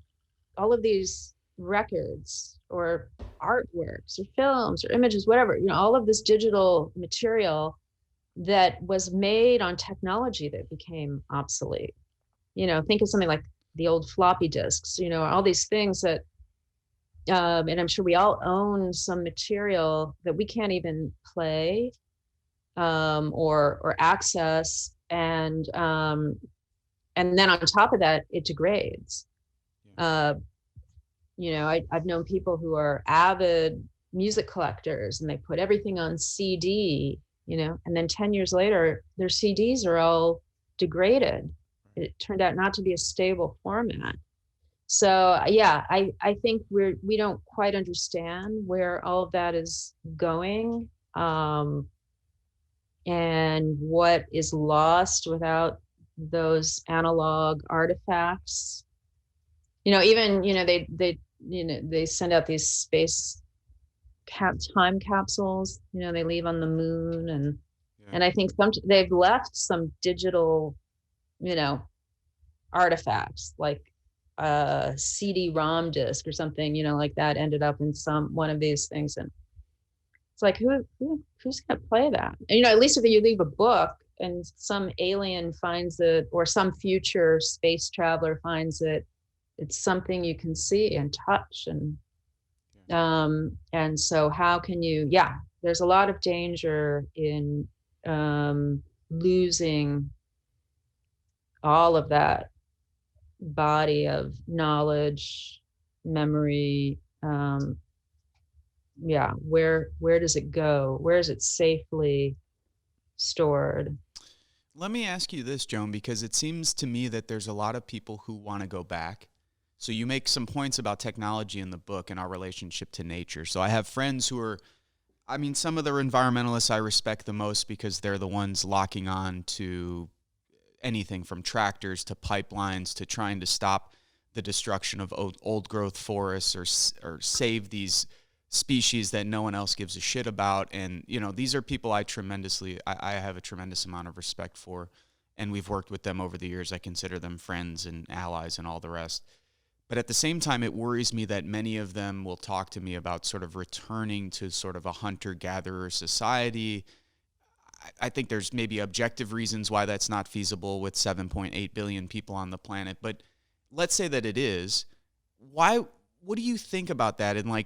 of these records or artworks or films or images, whatever, all of this digital material that was made on technology that became obsolete. Think of something like the old floppy disks, all these things that, and I'm sure we all own some material that we can't even play, or access, and then on top of that, it degrades. I've known people who are avid music collectors, and they put everything on CD, and then 10 years later, their CDs are all degraded. It turned out not to be a stable format. So yeah, I think we don't quite understand where all of that is going, and what is lost without those analog artifacts. Even they send out these space time capsules. They leave on the moon, and I think they've left some digital, artifacts, like a CD-ROM disc or something, like that ended up in one of these things, and it's like who's gonna play that? And, at least if you leave a book and some alien finds it, or some future space traveler finds it, it's something you can see and touch, and so how can you? Yeah, there's a lot of danger in losing all of that body of knowledge, memory. Where does it go? Where is it safely stored? Let me ask you this, Joan, because it seems to me that there's a lot of people who want to go back. So you make some points about technology in the book and our relationship to nature. So I have friends who are, some of the environmentalists I respect the most because they're the ones locking on to anything from tractors to pipelines to trying to stop the destruction of old growth forests, or save these species that no one else gives a shit about. And, these are people I have a tremendous amount of respect for, and we've worked with them over the years. I consider them friends and allies and all the rest. But at the same time, it worries me that many of them will talk to me about sort of returning to sort of a hunter-gatherer society. I think there's maybe objective reasons why that's not feasible with 7.8 billion people on the planet. But let's say that it is. What do you think about that? And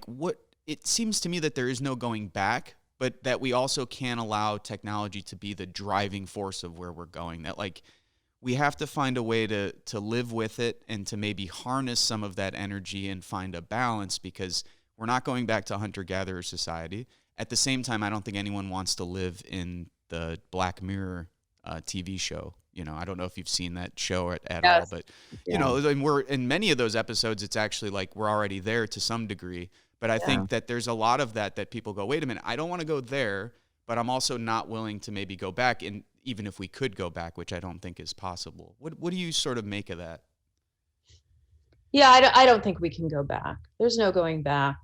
it seems to me that there is no going back, but that we also can't allow technology to be the driving force of where we're going. That we have to find a way to live with it and to maybe harness some of that energy and find a balance, because we're not going back to hunter-gatherer society. At the same time, I don't think anyone wants to live in the Black Mirror TV show. I don't know if you've seen that show at all, but and we're in many of those episodes. It's actually we're already there to some degree. But I think that there's a lot of that people go, wait a minute, I don't want to go there, but I'm also not willing to maybe go back. And even if we could go back, which I don't think is possible. What do you sort of make of that? Yeah, I don't think we can go back. There's no going back.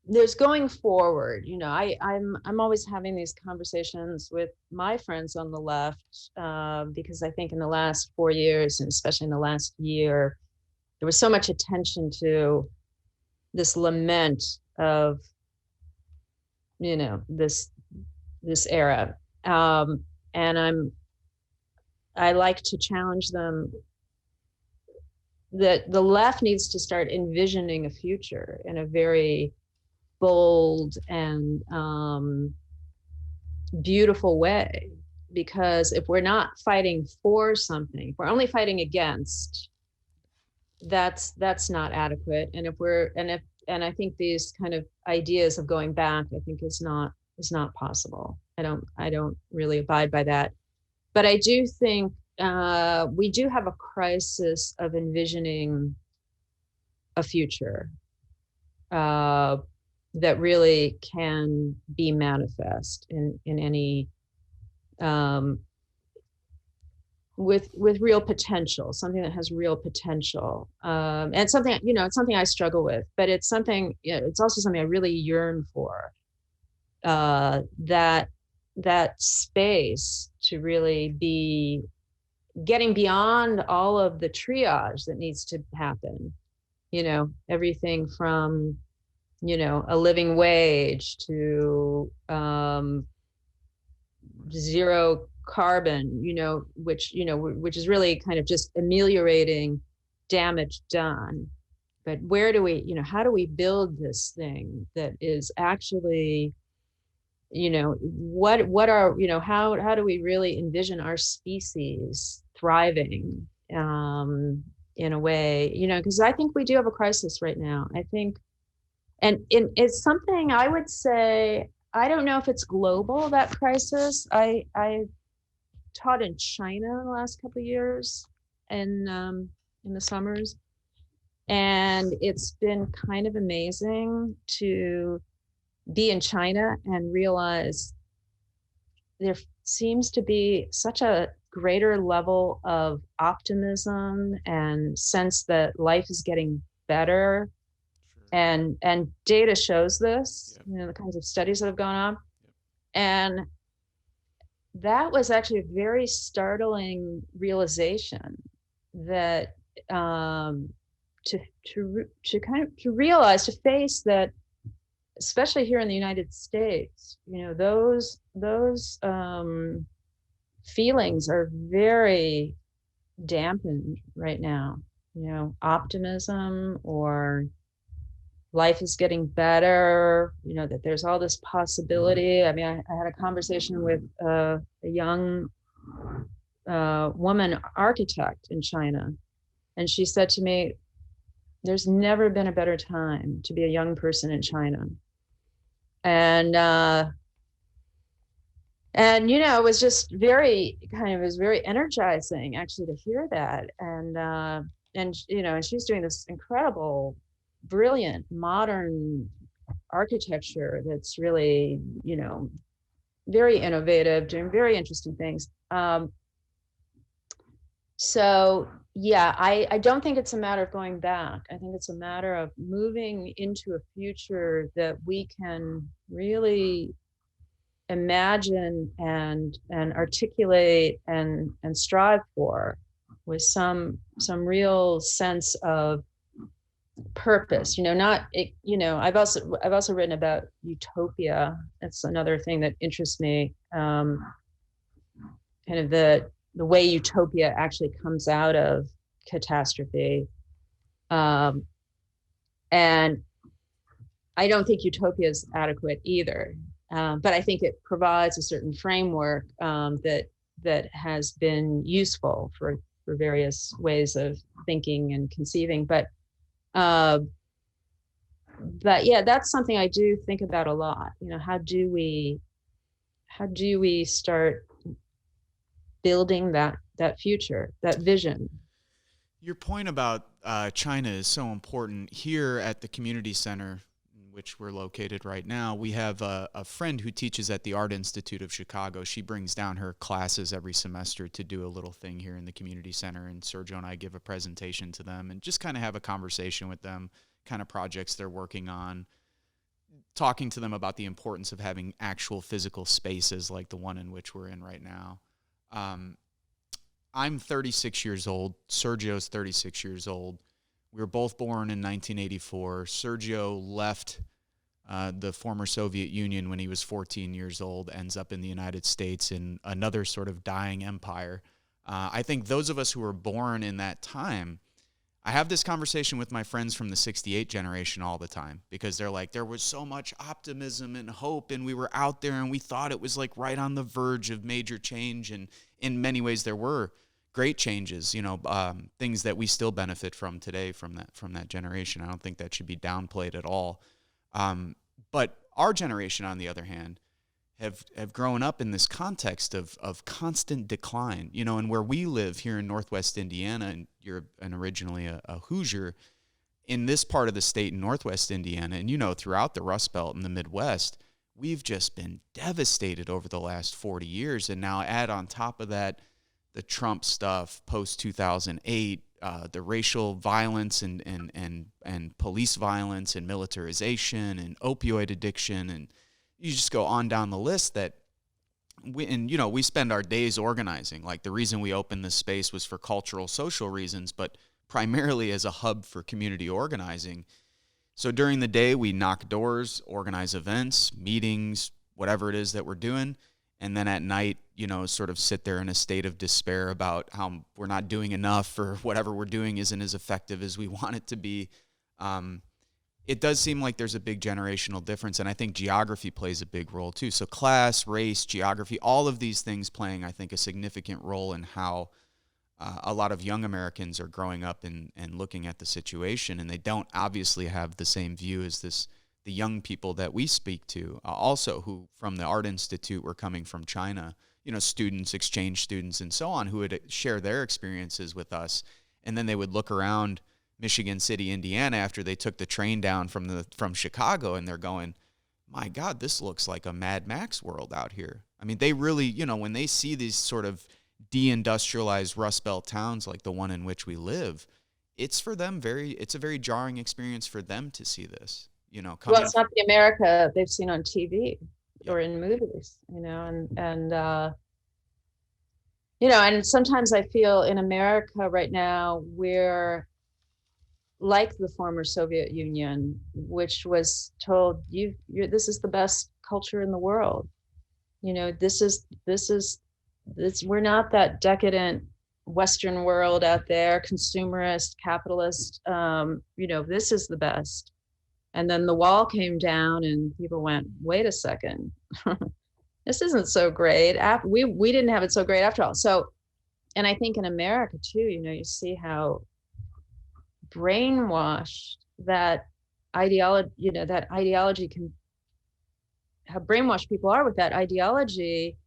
There's going forward. I'm always having these conversations with my friends on the left, because I think in the last 4 years, and especially in the last year, there was so much attention to this lament of, this era, and I like to challenge them that the left needs to start envisioning a future in a very bold and beautiful way, because if we're not fighting for something, if we're only fighting against, that's not adequate. And I think these kind of ideas of going back, I think is not possible. I don't really abide by that. But I do think we do have a crisis of envisioning a future that really can be manifest in any with real potential, something that has real potential, and something, it's something I struggle with, but it's something, it's also something I really yearn for, that space to really be getting beyond all of the triage that needs to happen, everything from, a living wage to zero carbon, which is really kind of just ameliorating damage done. But where do we, how do we build this thing that is actually, what are, how do we really envision our species thriving in a way, because I think we do have a crisis right now. I think, and it's something I would say, I don't know if it's global, that crisis. I taught in China in the last couple of years in the summers. And it's been kind of amazing to be in China and realize there seems to be such a greater level of optimism and sense that life is getting better. Sure. And data shows this, yep. The kinds of studies that have gone on. Yep. And that was actually a very startling realization that to realize, to face that, especially here in the United States, those feelings are very dampened right now. Optimism or life is getting better, that there's all this possibility. I mean, I had a conversation with a young woman architect in China, and she said to me, there's never been a better time to be a young person in China. And it was just it was very energizing actually to hear that. And she's doing this incredible, brilliant, modern architecture that's really, very innovative, doing very interesting things. So yeah, I don't think it's a matter of going back. I think it's a matter of moving into a future that we can really imagine and articulate and strive for, with some real sense of purpose. I've also written about utopia. That's another thing that interests me. Kind of the way utopia actually comes out of catastrophe. And I don't think utopia is adequate either. But I think it provides a certain framework that has been useful for various ways of thinking and conceiving. But yeah, that's something I do think about a lot. How do we start building that future, that vision? Your point about China is so important. Here at the community center, in which we're located right now, we have a friend who teaches at the Art Institute of Chicago. She brings down her classes every semester to do a little thing here in the community center, and Sergio and I give a presentation to them and just kind of have a conversation with them, kind of projects they're working on, talking to them about the importance of having actual physical spaces like the one in which we're in right now. I'm 36 years old. Sergio's 36 years old. We were both born in 1984. Sergio left the former Soviet Union when he was 14 years old, ends up in the United States in another sort of dying empire. I think those of us who were born in that time, I have this conversation with my friends from the 68 generation all the time, because they're like, there was so much optimism and hope, and we were out there and we thought it was like right on the verge of major change. And in many ways there were great changes, things that we still benefit from today from that generation. I don't think that should be downplayed at all. But our generation, on the other hand, have grown up in this context of constant decline, and where we live here in Northwest Indiana, and you're originally a Hoosier, in this part of the state in Northwest Indiana, and throughout the Rust Belt and the Midwest, we've just been devastated over the last 40 years. And now add on top of that the Trump stuff post-2008, the racial violence and police violence and militarization and opioid addiction, and you just go on down the list that we spend our days organizing. Like, the reason we opened this space was for cultural, social reasons, but primarily as a hub for community organizing. So during the day, we knock doors, organize events, meetings, whatever it is that we're doing. and then at night, sort of sit there in a state of despair about how we're not doing enough, or whatever we're doing isn't as effective as we want it to be. It does seem like there's a big generational difference, and I think geography plays a big role too. So class, race, geography, all of these things playing, I think, a significant role in how a lot of young Americans are growing up and looking at the situation, and they don't obviously have the same view as the young people that we speak to, also who from the Art Institute were coming from China, students, exchange students, and so on, who would share their experiences with us, and then they would look around Michigan City, Indiana, after they took the train down from Chicago, and they're going, my God, this looks like a Mad Max world out here. I mean, they really, when they see these sort of deindustrialized Rust Belt towns like the one in which we live, it's for them it's a very jarring experience for them to see this, Well, it's not the America they've seen on TV or in movies, and sometimes I feel in America right now, we're like the former Soviet Union, which was told this is the best culture in the world. We're not that decadent Western world out there, consumerist, capitalist. This is the best. And then the wall came down, and people went, "Wait a second, this isn't so great." We didn't have it so great after all. So, and I think in America too, you see how brainwashed that ideology can, how brainwashed people are with that ideology,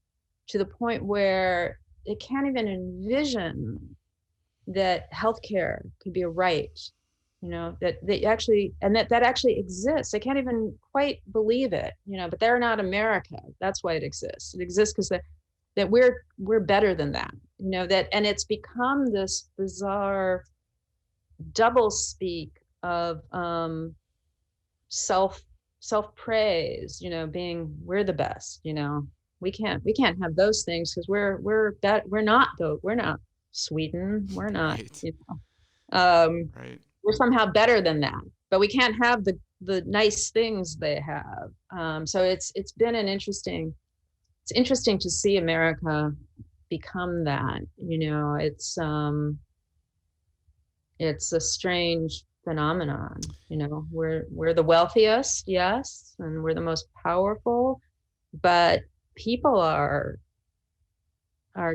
to the point where they can't even envision that healthcare could be a right, that they actually, and that actually exists. They can't even quite believe it, but they're not America. That's why it exists. It exists because that we're better than that, and it's become this bizarre double speak of self praise, being we're the best, we can't have those things because we're not Sweden, we're not, right. We're somehow better than that, but we can't have the nice things they have. So it's interesting to see America become that. It's a strange phenomenon. We're the wealthiest, yes, and we're the most powerful, but people are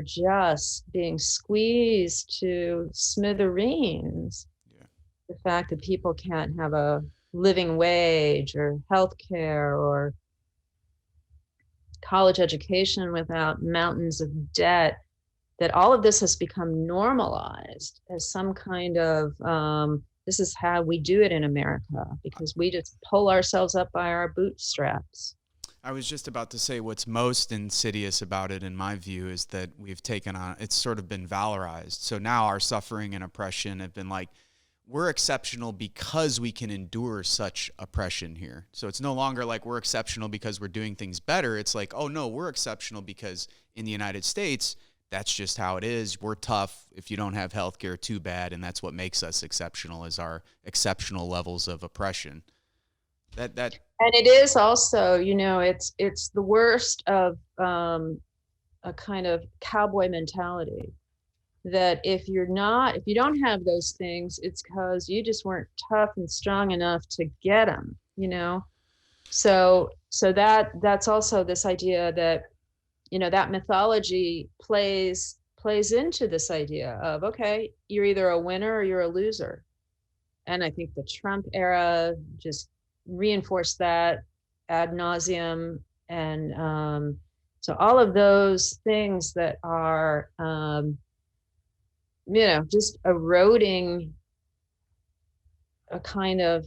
just being squeezed to smithereens. Yeah. The fact that people can't have a living wage or health care or college education without mountains of debt, that all of this has become normalized as some kind of, this is how we do it in America, because we just pull ourselves up by our bootstraps. I was just about to say, what's most insidious about it, in my view, is that we've taken on, it's sort of been valorized. So now our suffering and oppression have been like, we're exceptional because we can endure such oppression here. So it's no longer like we're exceptional because we're doing things better. It's like, oh no, we're exceptional because in the United States, that's just how it is. We're tough. If you don't have healthcare, too bad. And that's what makes us exceptional, is our exceptional levels of oppression. And it is also, it's the worst of a kind of cowboy mentality, that if you don't have those things, it's because you just weren't tough and strong enough to get them, So that's also this idea that, that mythology plays into this idea of, okay, you're either a winner or you're a loser. And I think the Trump era just reinforced that ad nauseum. And so all of those things that are, just eroding a kind of,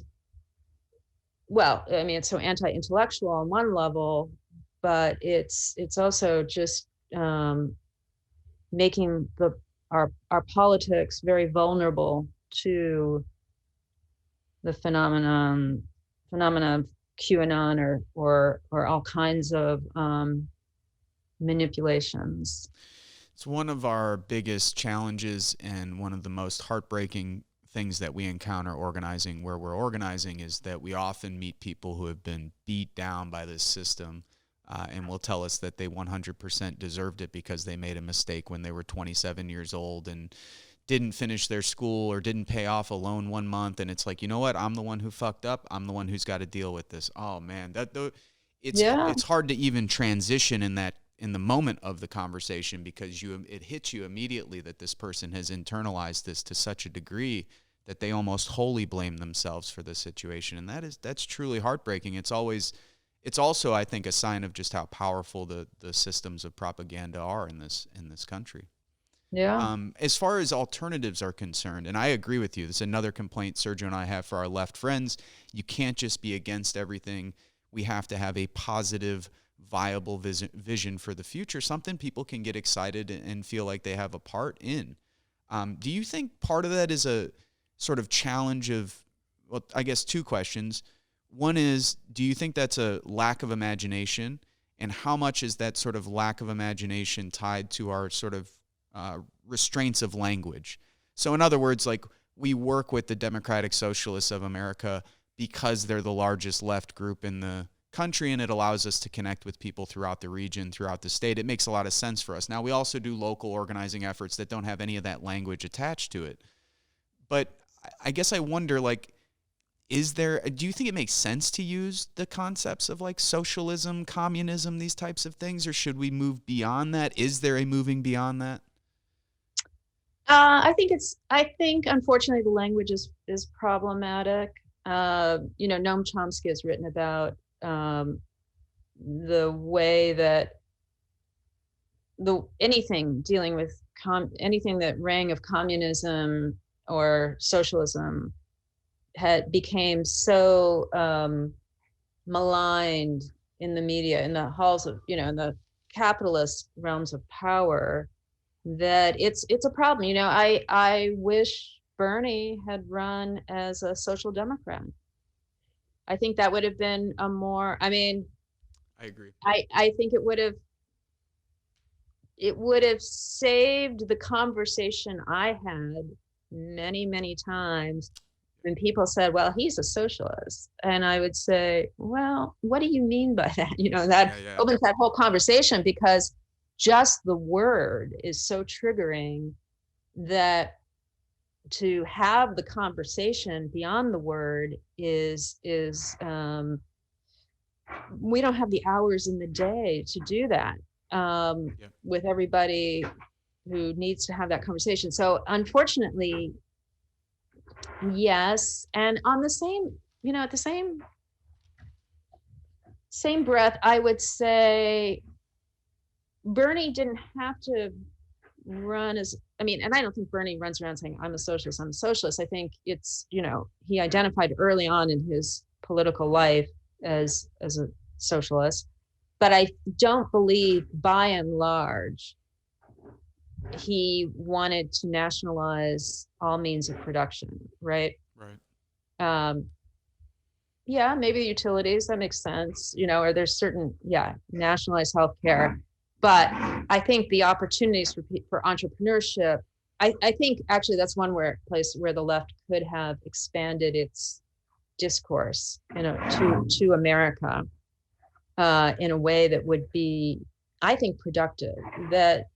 it's so anti-intellectual on one level, but it's also just making our politics very vulnerable to the phenomena of QAnon or all kinds of manipulations. It's one of our biggest challenges, and one of the most heartbreaking things that we encounter organizing where we're organizing, is that we often meet people who have been beat down by this system, and will tell us that they 100% deserved it because they made a mistake when they were 27 years old and didn't finish their school or didn't pay off a loan 1 month. And it's like, you know what? I'm the one who fucked up. I'm the one who's got to deal with this. Oh man, it's hard to even transition in the moment of the conversation, because it hits you immediately that this person has internalized this to such a degree that they almost wholly blame themselves for the situation. And that's truly heartbreaking. It's also, I think, a sign of just how powerful the systems of propaganda are in this country. Yeah. As far as alternatives are concerned, and I agree with you, this is another complaint Sergio and I have for our left friends. You can't just be against everything. We have to have a positive, viable vision for the future, something people can get excited and feel like they have a part in. Do you think part of that is a sort of challenge of, well, I guess two questions. One is, do you think that's a lack of imagination? And how much is that sort of lack of imagination tied to our sort of restraints of language? So in other words, like, we work with the Democratic Socialists of America because they're the largest left group in the country, and it allows us to connect with people throughout the region, throughout the state. It makes a lot of sense for us. Now, we also do local organizing efforts that don't have any of that language attached to it. But I guess I wonder, like, do you think it makes sense to use the concepts of like socialism, communism, these types of things, or should we move beyond that? Is there a moving beyond that? I think unfortunately the language is problematic. Noam Chomsky has written about the way that anything dealing with anything that rang of communism or socialism became so maligned in the media, in the halls of, in the capitalist realms of power, that it's a problem. I wish Bernie had run as a social democrat. I think that would have been I agree. I think it would have saved the conversation I had many, many times when people said, well, he's a socialist. And I would say, well, what do you mean by that? That opens that whole conversation, because just the word is so triggering that to have the conversation beyond the word is we don't have the hours in the day to do that with everybody who needs to have that conversation. So unfortunately, yes. And on the same, at the same breath, I would say Bernie didn't have to run as, and I don't think Bernie runs around saying, I'm a socialist. I think it's, he identified early on in his political life as a socialist, but I don't believe by and large he wanted to nationalize all means of production, right? Yeah, maybe the utilities, that makes sense, or there's certain, nationalized healthcare. But I think the opportunities for entrepreneurship, I think actually that's one place where the left could have expanded its discourse, to America in a way that would be, I think, productive. That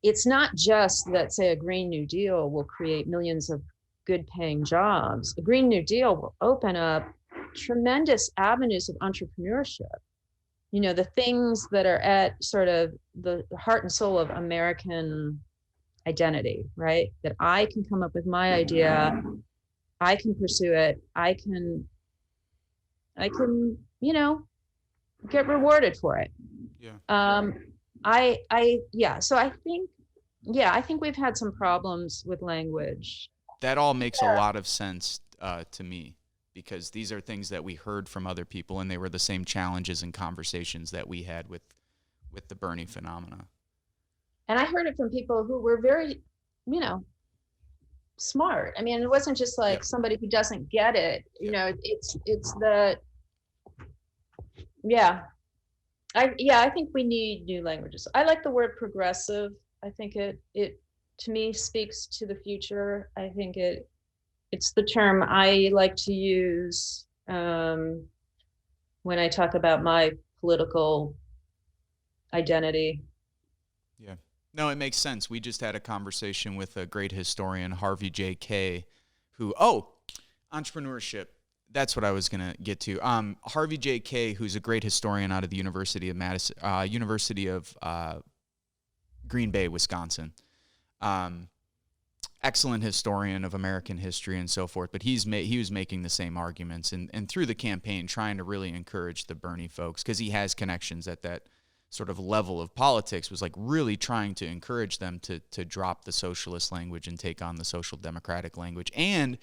it's not just that, say, a Green New Deal will create millions of good-paying jobs. A Green New Deal will open up tremendous avenues of entrepreneurship. The things that are at sort of the heart and soul of American identity, right? That I can come up with my idea, I can pursue it, I can, get rewarded for it. Yeah. So I think we've had some problems with language. That all makes a lot of sense to me, because these are things that we heard from other people, and they were the same challenges and conversations that we had with the Bernie phenomena. And I heard it from people who were very, smart. It wasn't just like somebody who doesn't get it. It's the, I think we need new languages. I like the word progressive. I think it to me speaks to the future. I think it's the term I like to use when when I talk about my political identity. Yeah. No, it makes sense. We just had a conversation with a great historian, Harvey J. Kaye, who, entrepreneurship. That's what I was going to get to. Harvey J. Kaye, who's a great historian out of the University of Green Bay, Wisconsin. Excellent historian of American history and so forth, but he was making the same arguments and through the campaign trying to really encourage the Bernie folks, because he has connections at that sort of level of politics, was like really trying to encourage them to drop the socialist language and take on the social democratic language, and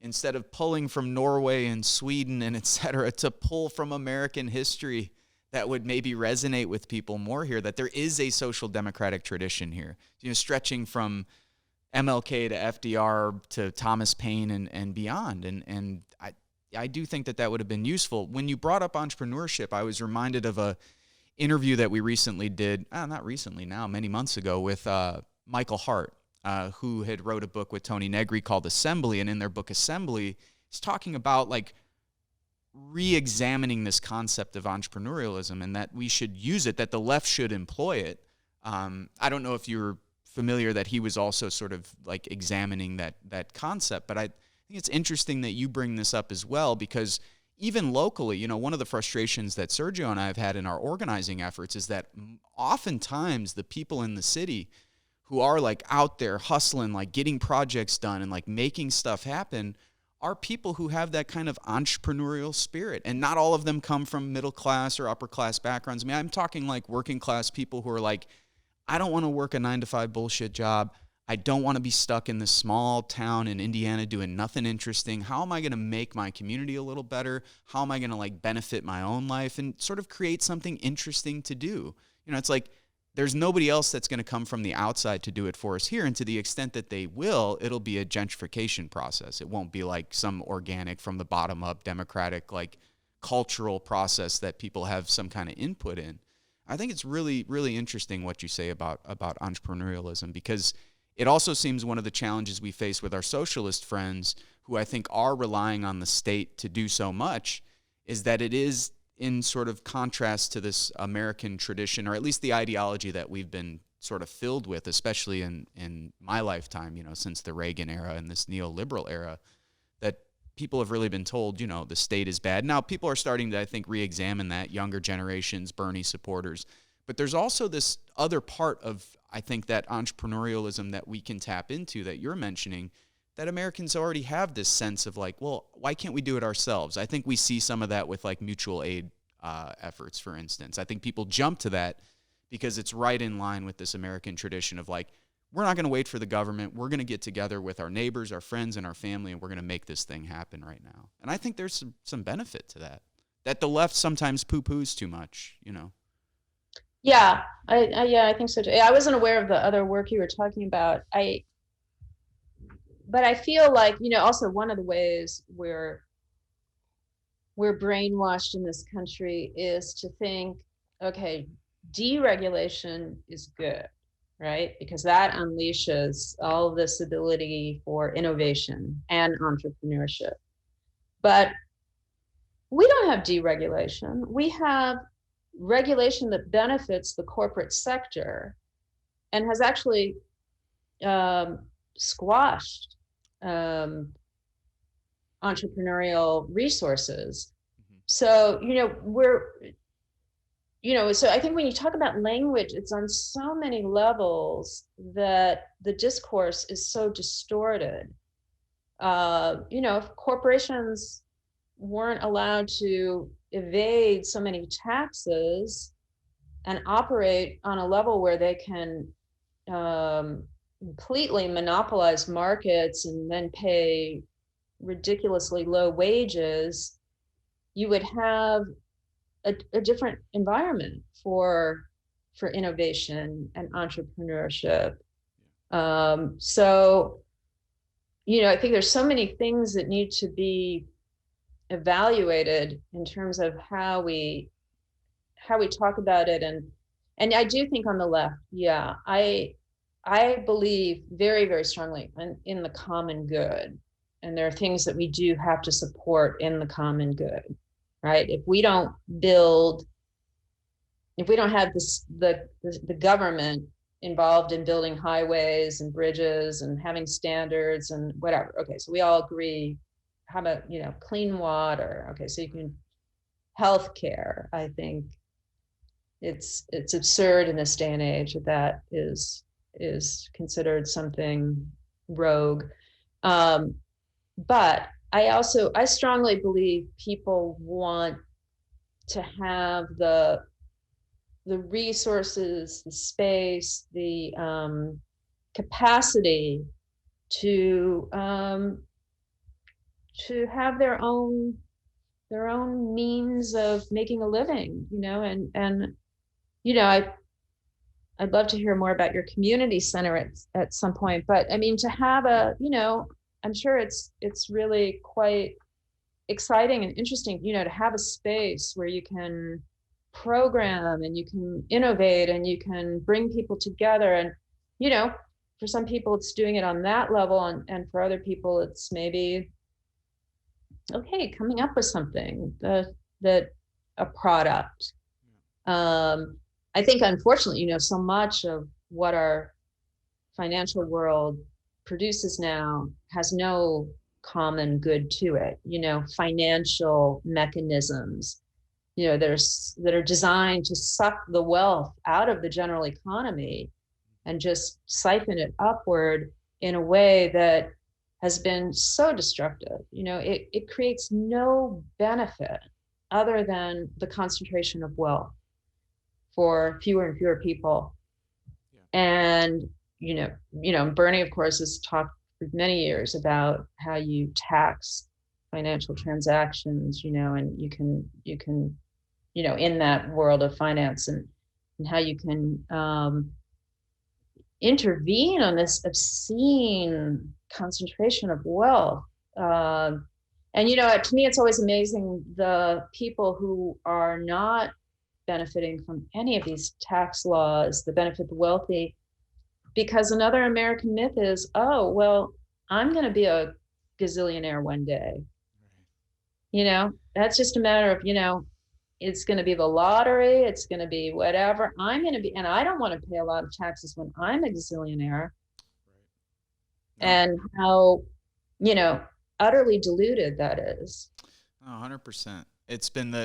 instead of pulling from Norway and Sweden and et cetera, to pull from American history that would maybe resonate with people more here, that there is a social democratic tradition here, stretching from MLK to FDR to Thomas Paine and beyond. And I do think that would have been useful. When you brought up entrepreneurship, I was reminded of a interview that we recently did, not recently now, many months ago, with Michael Hart, who had wrote a book with Tony Negri called Assembly. And in their book Assembly, he's talking about like re-examining this concept of entrepreneurialism and that we should use it, that the left should employ it. I don't know if you're familiar that he was also sort of like examining that concept, but I think it's interesting that you bring this up as well, because even locally, one of the frustrations that Sergio and I have had in our organizing efforts is that oftentimes the people in the city who are like out there hustling, like getting projects done and like making stuff happen, are people who have that kind of entrepreneurial spirit. And not all of them come from middle class or upper class backgrounds. I mean, I'm talking like working class people who are like, I don't want to work a 9-to-5 bullshit job. I don't want to be stuck in this small town in Indiana doing nothing interesting. How am I going to make my community a little better? How am I going to like benefit my own life and sort of create something interesting to do? It's like there's nobody else that's going to come from the outside to do it for us here. And to the extent that they will, it'll be a gentrification process. It won't be like some organic from the bottom up democratic like cultural process that people have some kind of input in. I think it's really, really interesting what you say about entrepreneurialism, because it also seems one of the challenges we face with our socialist friends, who I think are relying on the state to do so much, is that it is in sort of contrast to this American tradition, or at least the ideology that we've been sort of filled with, especially in my lifetime, since the Reagan era and this neoliberal era, that people have really been told, the state is bad. Now, people are starting to, I think, re-examine that, younger generations, Bernie supporters. But there's also this other part of, I think, that entrepreneurialism that we can tap into that you're mentioning, that Americans already have this sense of like, well, why can't we do it ourselves? I think we see some of that with like mutual aid efforts, for instance. I think people jump to that because it's right in line with this American tradition of like, we're not going to wait for the government. We're going to get together with our neighbors, our friends, and our family, and we're going to make this thing happen right now. And I think there's some benefit to that the left sometimes poo-poos too much, Yeah, I think so too. I wasn't aware of the other work you were talking about. But I feel like, also one of the ways we're brainwashed in this country is to think, okay, deregulation is good, right? Because that unleashes all this ability for innovation and entrepreneurship. But we don't have deregulation. We have regulation that benefits the corporate sector and has actually squashed entrepreneurial resources. So, so I think when you talk about language, it's on so many levels that the discourse is so distorted. If corporations weren't allowed to evade so many taxes and operate on a level where they can completely monopolize markets and then pay ridiculously low wages, you would have a different environment for innovation and entrepreneurship. So, I think there's so many things that need to be evaluated in terms of how we talk about it. And I do think on the left, yeah, I believe very, very strongly in the common good. And there are things that we do have to support in the common good. right? If we don't have the government involved in building highways and bridges and having standards and whatever. Okay, so we all agree. How about, clean water? Okay, so you can healthcare. I think it's absurd in this day and age that is considered something rogue. But I strongly believe people want to have the resources, the space, the capacity to have their own means of making a living, and I'd love to hear more about your community center at some point. But I mean, to have I'm sure it's really quite exciting and interesting, to have a space where you can program and you can innovate and you can bring people together. And, for some people it's doing it on that level, and for other people it's maybe, okay, coming up with something, that a product. I think, unfortunately, so much of what our financial world produces now has no common good to it. Financial mechanisms, that are designed to suck the wealth out of the general economy and just siphon it upward in a way that has been so destructive. It creates no benefit other than the concentration of wealth for fewer and fewer people. Yeah. And, Bernie, of course, has talked for many years about how you tax financial transactions, and you can, in that world of finance, and how you can intervene on this obscene concentration of wealth. And, to me, it's always amazing the people who are not benefiting from any of these tax laws that benefit the wealthy, because another American myth is, oh, well, I'm going to be a gazillionaire one day. That's just a matter of, it's going to be the lottery. It's going to be whatever. I'm going to be, and I don't want to pay a lot of taxes when I'm a gazillionaire. Right. No. And how, utterly deluded that is. 100%. It's been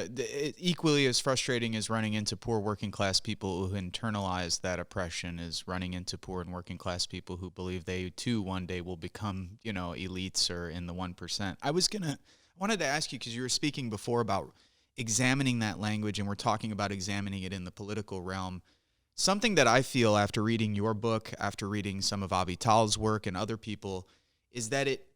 equally as frustrating as running into poor working class people who internalize that oppression is running into poor and working class people who believe they too one day will become, elites or in the 1%. I wanted to ask you, because you were speaking before about examining that language, and we're talking about examining it in the political realm. Something that I feel after reading your book, after reading some of Avital's work and other people, is that it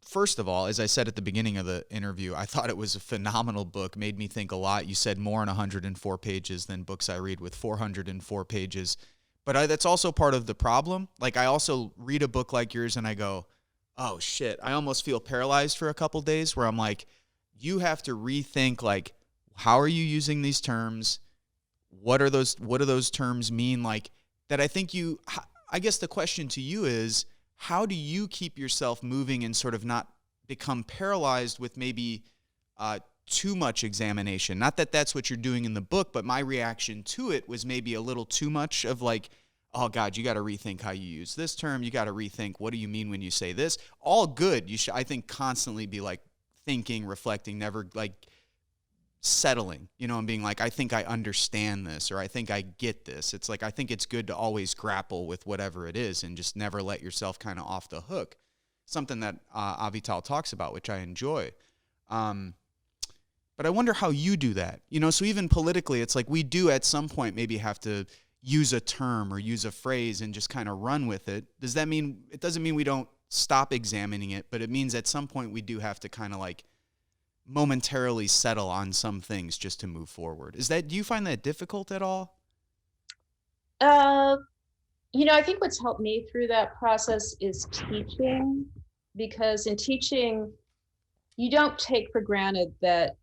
first of all, as I said at the beginning of the interview, I thought it was a phenomenal book, made me think a lot. You said more on 104 pages than books I read with 404 pages. But that's also part of the problem. Like, I also read a book like yours and I go, oh shit, I almost feel paralyzed for a couple days, where I'm like, you have to rethink, like, how are you using these terms? What do those terms mean? Like, that I think I guess the question to you is, how do you keep yourself moving and sort of not become paralyzed with maybe too much examination? Not that that's what you're doing in the book, but my reaction to it was maybe a little too much of like, oh God, you got to rethink how you use this term. You got to rethink, what do you mean when you say this? All good. You should, I think, constantly be like thinking, reflecting, never like settling, and being like, I think I understand this, or I think I get this. It's like, I think it's good to always grapple with whatever it is and just never let yourself kind of off the hook. Something that Avital talks about, which I enjoy. But I wonder how you do that. So even politically, it's like we do at some point maybe have to use a term or use a phrase and just kind of run with it. Does that mean, it doesn't mean we don't stop examining it, but it means at some point we do have to kind of like momentarily settle on some things just to move forward. Do you find that difficult at all? I think what's helped me through that process is teaching, because in teaching, you don't take for granted that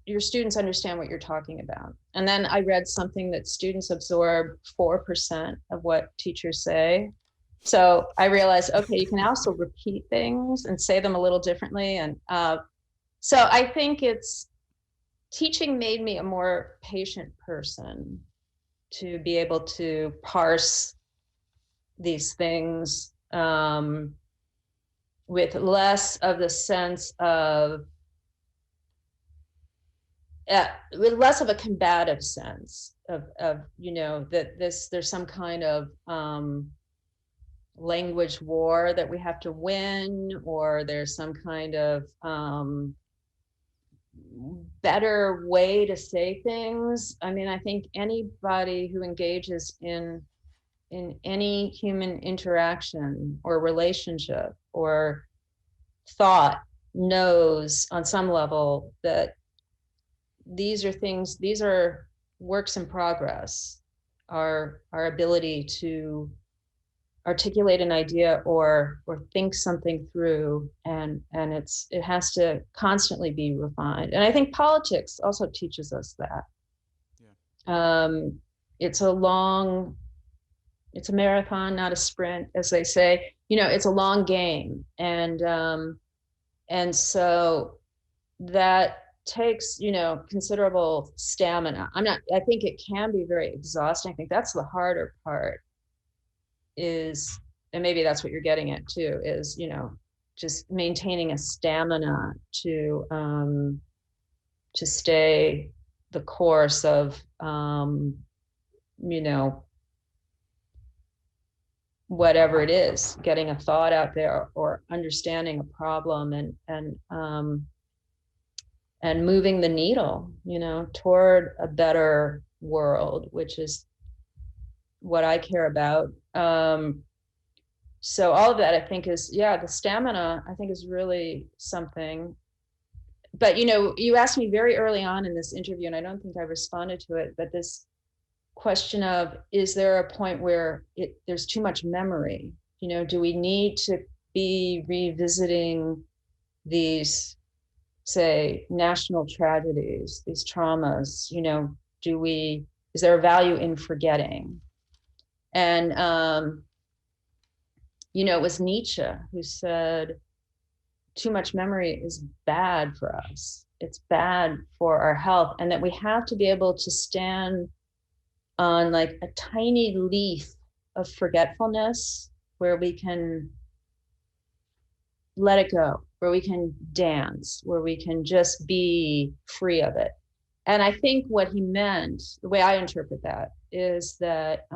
your students understand what you're talking about. And then I read something that students absorb 4% of what teachers say. So I realized, okay, you can also repeat things and say them a little differently. And So I think teaching made me a more patient person, to be able to parse these things with less of the sense of, with less of a combative sense of that there's some kind of language war that we have to win, or there's some kind of better way to say things. I mean, I think anybody who engages in any human interaction or relationship or thought knows on some level that these are works in progress. Our ability to articulate an idea or think something through, and it has to constantly be refined. And I think politics also teaches us that. Yeah. It's a marathon, not a sprint, as they say. It's a long game, and so that takes considerable stamina. I think it can be very exhausting. I think that's the harder part, is, and maybe that's what you're getting at too, is just maintaining a stamina to stay the course of whatever it is, getting a thought out there or understanding a problem, and moving the needle toward a better world, which is what I care about. So all of that, I think, is, the stamina, I think, is really something. But you asked me very early on in this interview, and I don't think I responded to it, but this question of, is there a point where there's too much memory? Do we need to be revisiting these, say, national tragedies, these traumas? Is there a value in forgetting? And it was Nietzsche who said, too much memory is bad for us. It's bad for our health, and that we have to be able to stand on like a tiny leaf of forgetfulness, where we can let it go, where we can dance, where we can just be free of it. And I think what he meant, the way I interpret that, is that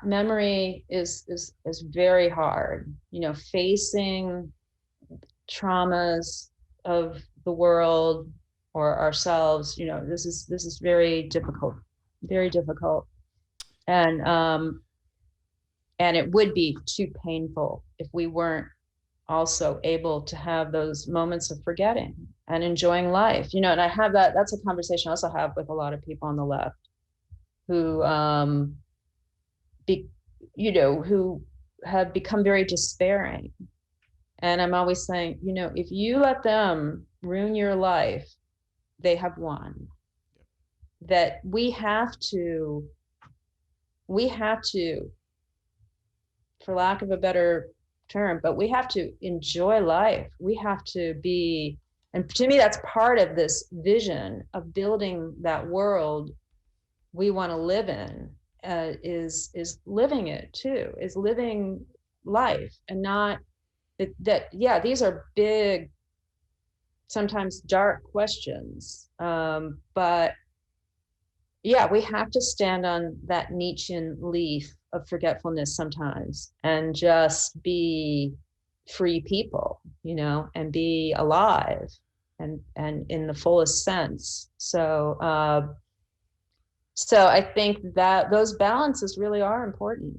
memory is very hard. Facing traumas of the world or ourselves, this is very difficult, and it would be too painful if we weren't also able to have those moments of forgetting and enjoying life. And I have that's a conversation I also have with a lot of people on the left who who have become very despairing. And I'm always saying, if you let them ruin your life, they have won. That we have to, for lack of a better term, but we have to enjoy life. We have to be, and to me, that's part of this vision of building that world we want to live in, is living it too, is living life, and not that these are big, sometimes dark questions, but we have to stand on that Nietzschean leaf of forgetfulness sometimes, and just be free people, and be alive, and in the fullest sense. So I think that those balances really are important,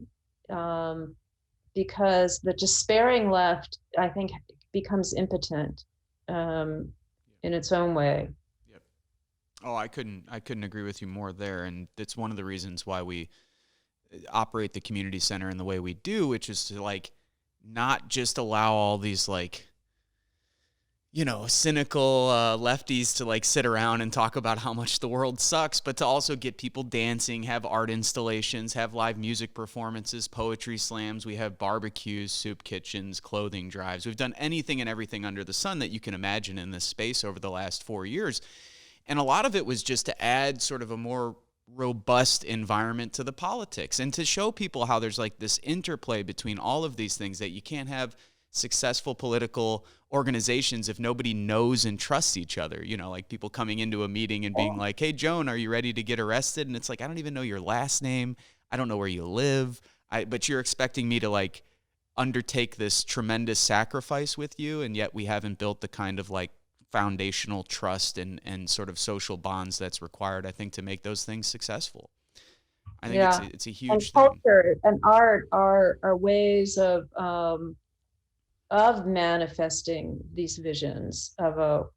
because the despairing left, I think, becomes impotent in its own way. Yep. Oh, I couldn't agree with you more there, and it's one of the reasons why we operate the community center in the way we do, which is to not just allow all these cynical lefties to like sit around and talk about how much the world sucks, but to also get people dancing, have art installations, have live music performances, poetry slams. We have barbecues, soup kitchens, clothing drives. We've done anything and everything under the sun that you can imagine in this space over the last 4 years. And a lot of it was just to add sort of a more robust environment to the politics and to show people how there's like this interplay between all of these things, that you can't have successful political organizations if nobody knows and trusts each other. Like people coming into a meeting and being like, hey, Joan, are you ready to get arrested? And it's like, I don't even know your last name. I don't know where you live. But you're expecting me to like undertake this tremendous sacrifice with you. And yet we haven't built the kind of like foundational trust and sort of social bonds that's required, I think, to make those things successful. I think it's a huge thing. Culture and art are ways of manifesting these visions of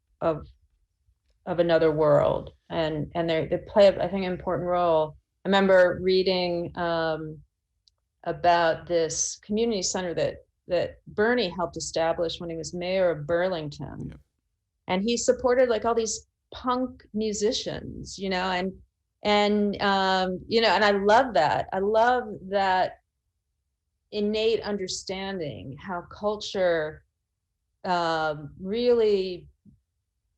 another world, and they play, I think, an important role. I remember reading about this community center that Bernie helped establish when he was mayor of Burlington. Yep. And he supported like all these punk musicians, and and I love that. I love that innate understanding how culture really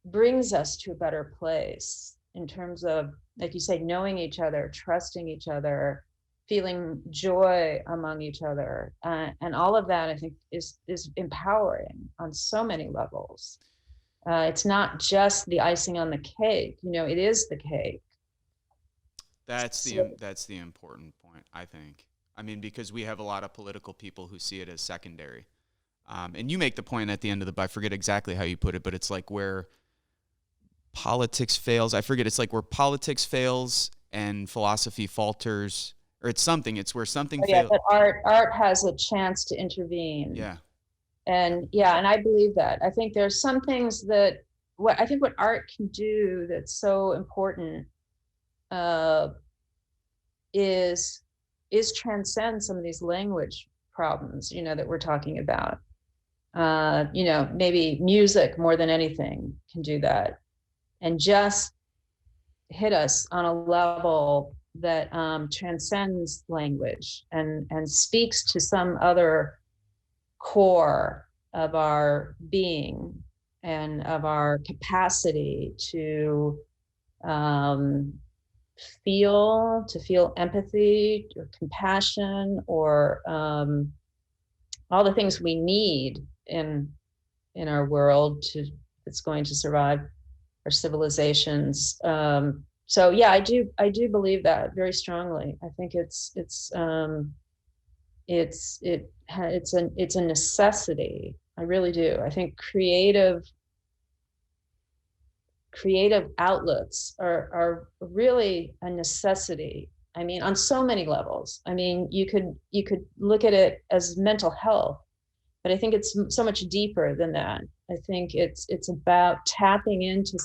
brings us to a better place in terms of, like you say, knowing each other, trusting each other, feeling joy among each other, and all of that, I think, is empowering on so many levels. It's not just the icing on the cake, it is the cake. That's the important point, I think. I mean, because we have a lot of political people who see it as secondary. And you make the point at the end of I forget exactly how you put it, but it's like where politics fails. I forget, it's like where politics fails and philosophy falters, or it's where something fails. But art has a chance to intervene. Yeah. And I believe that. I think there's some things that what art can do that's so important is transcend some of these language problems, that we're talking about. Maybe music more than anything can do that, and just hit us on a level that transcends language and speaks to some other core of our being and of our capacity to feel empathy or compassion, or all the things we need in our world that's going to survive our civilizations. So I do believe that very strongly. I think it's a necessity. I really do. I think creative outlets are really a necessity. I mean, on so many levels. I mean, you could look at it as mental health, but I think it's so much deeper than that. I think it's about tapping into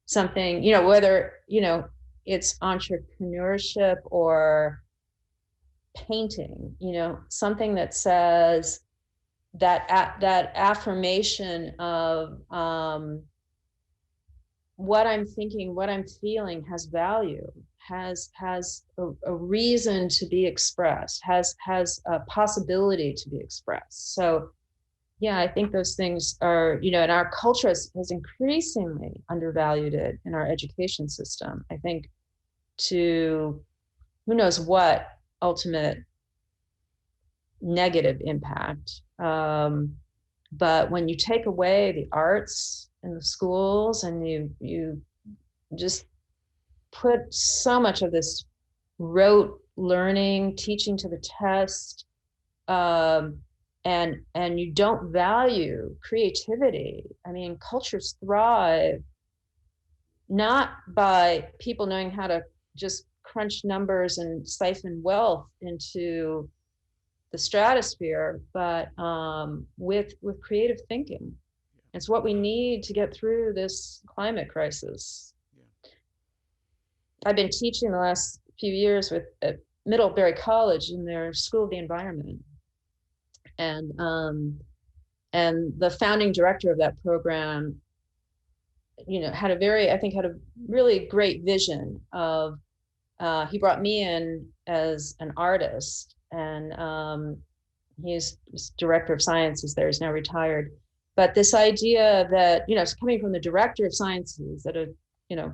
something, whether, it's entrepreneurship or painting, something that says that affirmation of what I'm thinking, what I'm feeling has value, has a reason to be expressed, has a possibility to be expressed. So I think those things are, and our culture has increasingly undervalued it in our education system. I think to who knows what ultimate negative impact. But when you take away the arts in the schools and you just put so much of this rote learning, teaching to the test, and you don't value creativity. I mean, cultures thrive not by people knowing how to just crunch numbers and siphon wealth into the stratosphere, but with creative thinking. It's what we need to get through this climate crisis. Yeah. I've been teaching the last few years at Middlebury College in their School of the Environment. And And the founding director of that program, had a really great vision of, he brought me in as an artist, and he's director of sciences there, he's now retired. But this idea that, it's coming from the director of sciences at a,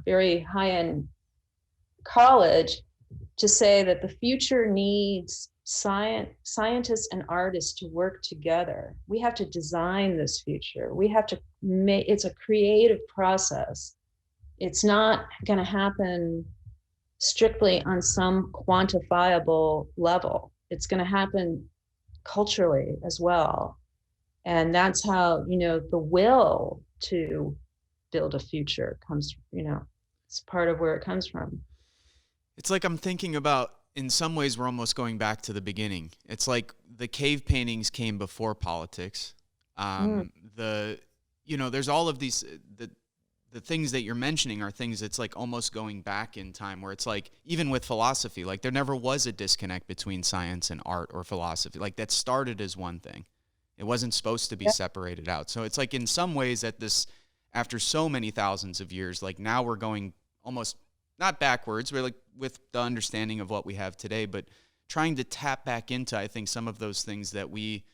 very high-end college, to say that the future needs scientists and artists to work together. We have to design this future. We have to make, it's a creative process. It's not going to happen strictly on some quantifiable level. It's going to happen culturally as well. And that's how, the will to build a future comes, it's part of where it comes from. It's like I'm thinking about, in some ways, we're almost going back to the beginning. It's like the cave paintings came before politics. There's all of these, the things that you're mentioning are things that's like almost going back in time, where it's like, even with philosophy, like there never was a disconnect between science and art or philosophy. Like that started as one thing. It wasn't supposed to be separated out. So it's like in some ways after so many thousands of years, like now we're going almost not backwards, we're like with the understanding of what we have today, but trying to tap back into, I think, some of those things that we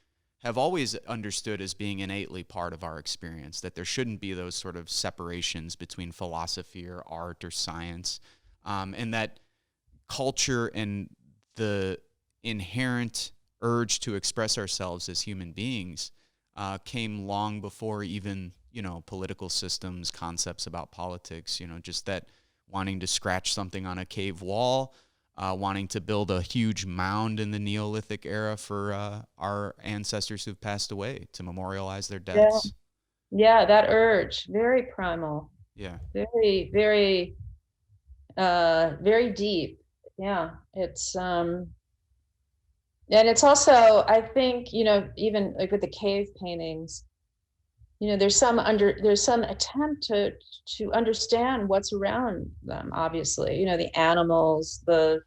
have always understood as being innately part of our experience, that there shouldn't be those sort of separations between philosophy or art or science, and that culture and the inherent urge to express ourselves as human beings came long before even, political systems, concepts about politics, just that wanting to scratch something on a cave wall, wanting to build a huge mound in the Neolithic era for our ancestors who've passed away to memorialize their deaths. Yeah, that urge, very primal. Yeah. Very, very, very deep. Yeah, it's and it's also, I think, even like with the cave paintings, there's some attempt to understand what's around them, obviously, the animals, the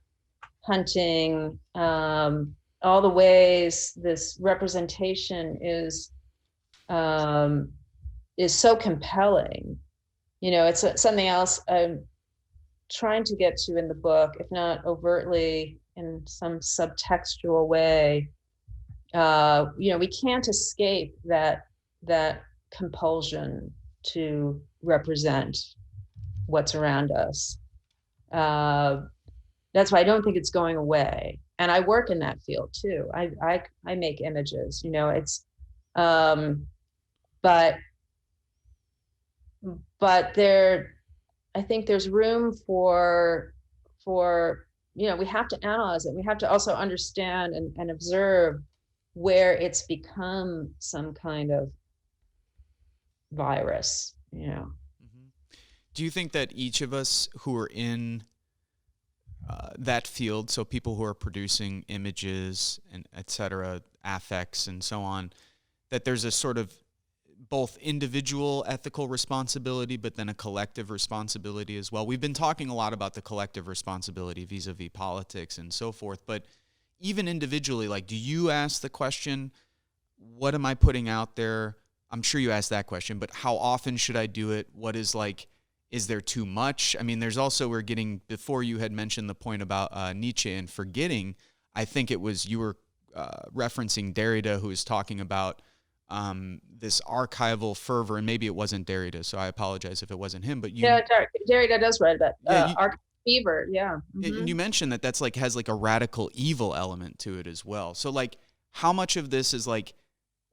hunting, all the ways this representation is so compelling. It's something else I'm trying to get to in the book, if not overtly, in some subtextual way. We can't escape that compulsion to represent what's around us. That's why I don't think it's going away. And I work in that field too. I make images, it's, but there, I think there's room for, we have to analyze it. We have to also understand and observe where it's become some kind of virus, Mm-hmm. Do you think that each of us who are in that field, so people who are producing images and et cetera, affects and so on, that there's a sort of both individual ethical responsibility, but then a collective responsibility as well? We've been talking a lot about the collective responsibility vis-a-vis politics and so forth, but even individually, like, do you ask the question, what am I putting out there? I'm sure you ask that question, but how often should I do it? What is like, is there too much? I mean, there's also, before you had mentioned the point about Nietzsche and forgetting, I think it was, you were referencing Derrida, who was talking about this archival fervor, and maybe it wasn't Derrida, so I apologize if it wasn't him, but Derrida does write about archival fever, yeah. Mm-hmm. And you mentioned that that's like, has like a radical evil element to it as well. So like, how much of this is like,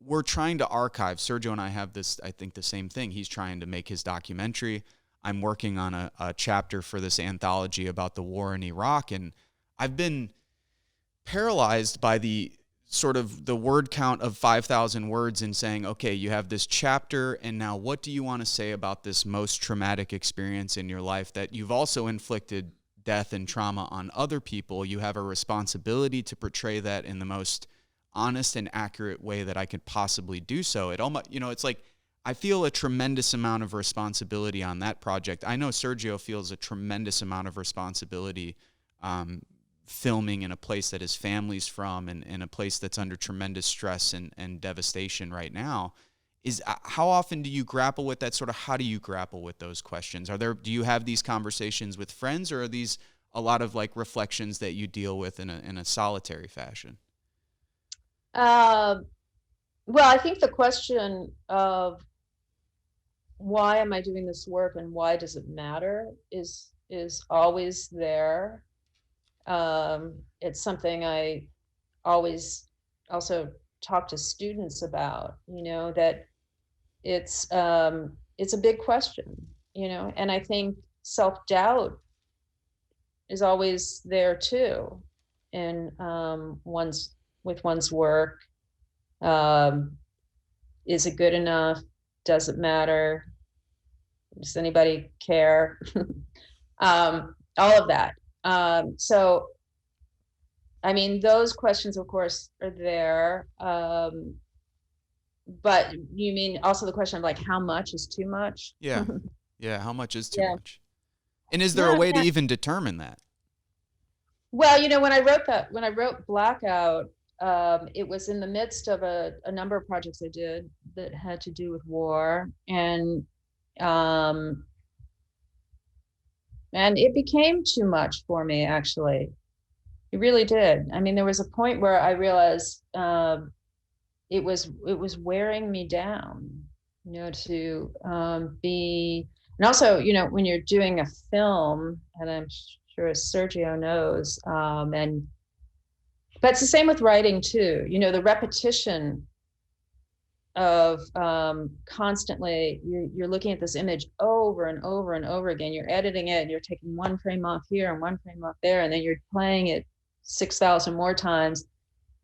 we're trying to archive. Sergio and I have this, I think, the same thing. He's trying to make his documentary. I'm working on a chapter for this anthology about the war in Iraq, and I've been paralyzed by the sort of the word count of 5,000 words and saying, okay, you have this chapter, and now what do you want to say about this most traumatic experience in your life that you've also inflicted death and trauma on other people? You have a responsibility to portray that in the most honest and accurate way that I could possibly do so. It almost, it's like, I feel a tremendous amount of responsibility on that project. I know Sergio feels a tremendous amount of responsibility filming in a place that his family's from, and a place that's under tremendous stress and devastation right now. Is how often do you grapple with that? Sort of, how do you grapple with those questions? Do you have these conversations with friends, or are these a lot of like reflections that you deal with in a solitary fashion? Well, I think the question of why am I doing this work and why does it matter is always there. It's something I always also talk to students about, that it's a big question, and I think self-doubt is always there too in one's work. Is it good enough? Does it matter? Does anybody care? All of that. So, I mean, those questions, of course, are there. But you mean also the question of like, how much is too much? Yeah. Yeah. How much is too Yeah. much? And is there a way to even determine that? Well, when I wrote Blackout, it was in the midst of a number of projects I did that had to do with war, and it became too much for me, actually. It really did. I mean, there was a point where I realized it was wearing me down, to be, and also, when you're doing a film, and I'm sure Sergio knows, but it's the same with writing too. The repetition of constantly you're looking at this image over and over and over again. You're editing it, and you're taking one frame off here and one frame off there, and then you're playing it 6,000 more times.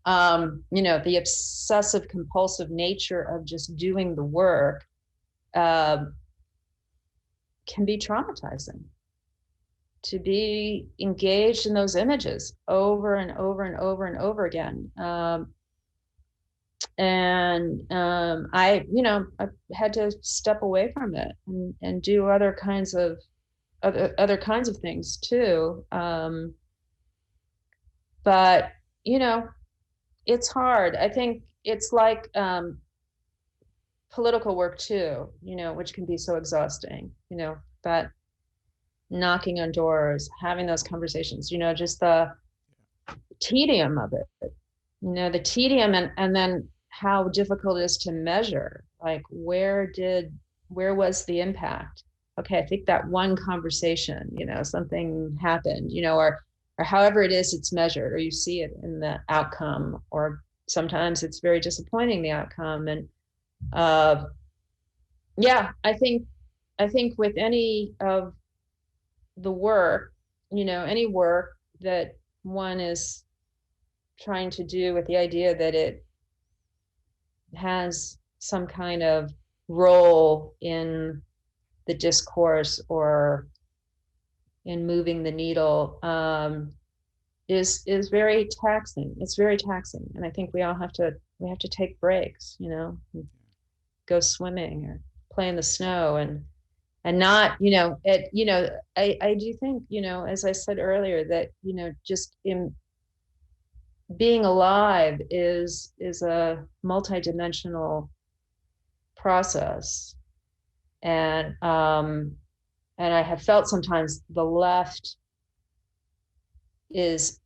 The obsessive compulsive nature of just doing the work can be traumatizing. To be engaged in those images over and over and over and over again. I had to step away from it and do other kinds of things too. But it's hard. I think it's like political work too, which can be so exhausting, but knocking on doors, having those conversations, just the tedium of it, the tedium, and then how difficult it is to measure, like where was the impact? Okay, I think that one conversation, something happened, or however it is it's measured, or you see it in the outcome, or sometimes it's very disappointing, the outcome. And yeah, I think with any of the work, any work that one is trying to do with the idea that it has some kind of role in the discourse or in moving the needle, is very taxing. It's very taxing, and I think we have to take breaks, go swimming or play in the snow, and not, I do think, as I said earlier, that, just in being alive is a multidimensional process. And I have felt sometimes the left is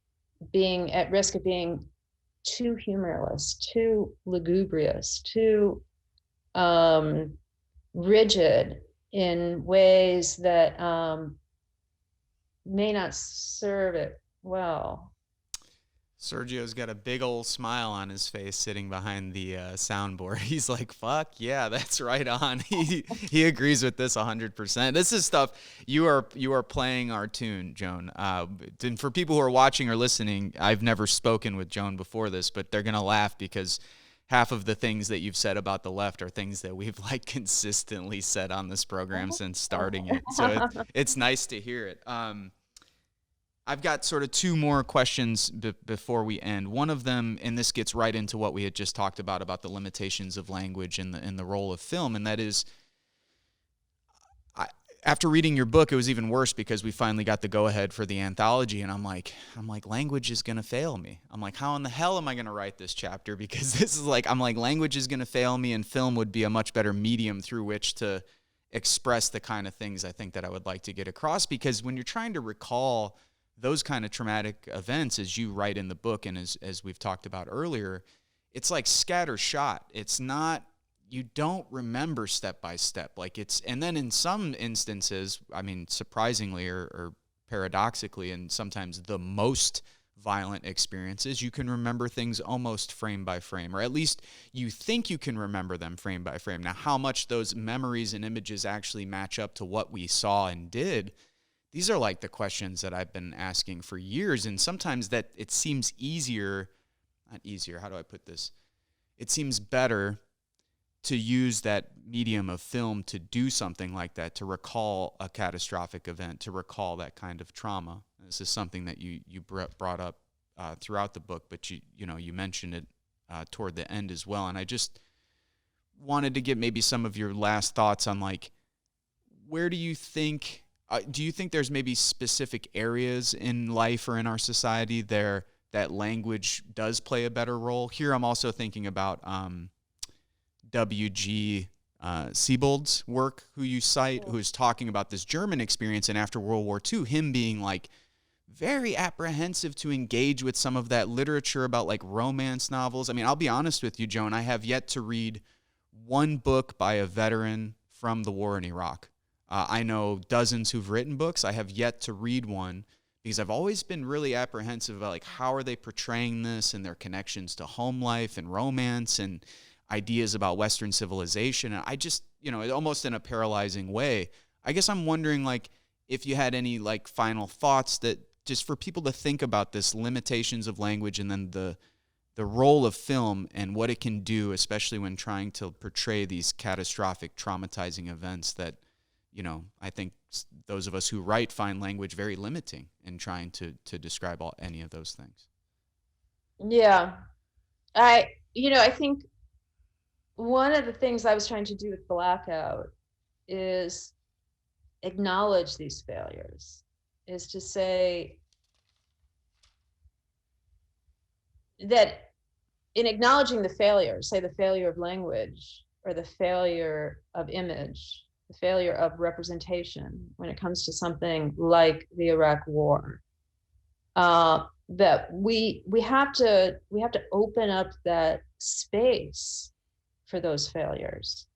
being at risk of being too humorless, too lugubrious, too rigid in ways that may not serve it well. Sergio's got a big old smile on his face sitting behind the soundboard. He's like, fuck yeah, that's right on. He agrees with this 100%. This is stuff you are playing our tune, Joan. And for people who are watching or listening, I've never spoken with Joan before this, but they're going to laugh because half of the things that you've said about the left are things that we've like consistently said on this program since starting it. So it's nice to hear it. I've got sort of two more questions before we end. One of them, and this gets right into what we had just talked about the limitations of language and the role of film, and that is, after reading your book, it was even worse because we finally got the go-ahead for the anthology, and I'm like, language is gonna fail me. I'm like, how in the hell am I gonna write this chapter? Because this is like, I'm like, language is gonna fail me, and film would be a much better medium through which to express the kind of things I think that I would like to get across. Because when you're trying to recall those kind of traumatic events, as you write in the book, and as we've talked about earlier, it's like scattershot. It's not, you don't remember step by step. Like it's, and then in some instances, I mean, surprisingly or paradoxically, and sometimes the most violent experiences, you can remember things almost frame by frame, or at least you think you can remember them frame by frame. Now, how much those memories and images actually match up to what we saw and did, these are like the questions that I've been asking for years. And sometimes that it seems easier, not easier, how do I put this? It seems better to use that medium of film to do something like that, to recall a catastrophic event, to recall that kind of trauma. This is something that you brought up throughout the book, but you mentioned it toward the end as well. And I just wanted to get maybe some of your last thoughts on, like, where do you think there's maybe specific areas in life or in our society there that language does play a better role? Here I'm also thinking about W.G. Siebold's work, who you cite, who's talking about this German experience, and after World War II, him being like very apprehensive to engage with some of that literature about like romance novels. I mean, I'll be honest with you, Joan, I have yet to read one book by a veteran from the war in Iraq. I know dozens who've written books. I have yet to read one because I've always been really apprehensive about, like, how are they portraying this and their connections to home life and romance and ideas about Western civilization. And I just, almost in a paralyzing way, I guess I'm wondering, like, if you had any, like, final thoughts that just for people to think about this limitations of language, and then the role of film and what it can do, especially when trying to portray these catastrophic, traumatizing events that, I think those of us who write find language very limiting in trying to describe any of those things. Yeah. I think one of the things I was trying to do with Blackout is acknowledge these failures, is to say that in acknowledging the failures, say the failure of language or the failure of image, the failure of representation when it comes to something like the Iraq War, that we have to open up that space for those failures,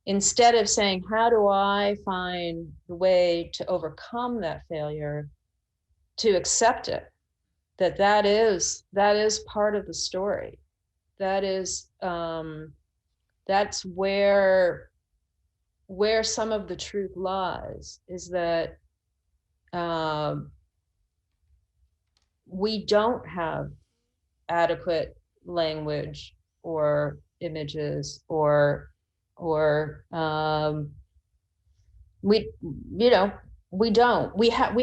instead of saying, how do I find the way to overcome that failure, to accept it, that is part of the story. That is that's where some of the truth lies, is that we don't have adequate language or images or we don't. We have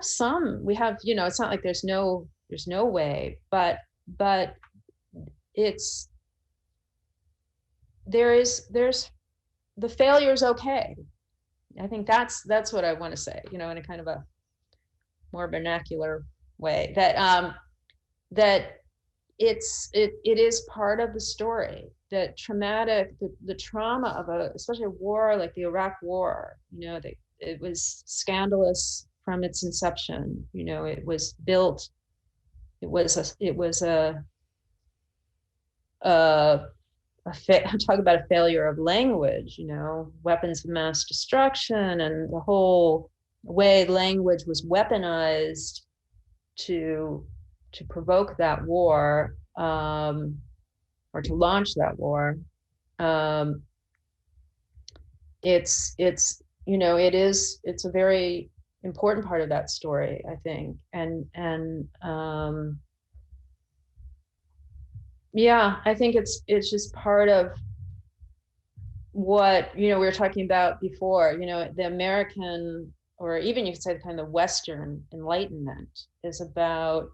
some. It's not like there's no way, but it's there's the failure is okay. I think that's what I want to say, in a kind of a more vernacular way, that it is part of the story, that the trauma of especially a war like the Iraq War, it was scandalous from its inception. It was built, talk about a failure of language, weapons of mass destruction, and the whole way language was weaponized to provoke that war, or to launch that war. It's a very important part of that story, I think. And yeah, I think it's just part of what, we were talking about before, the American, or even you could say kind of the Western Enlightenment, is about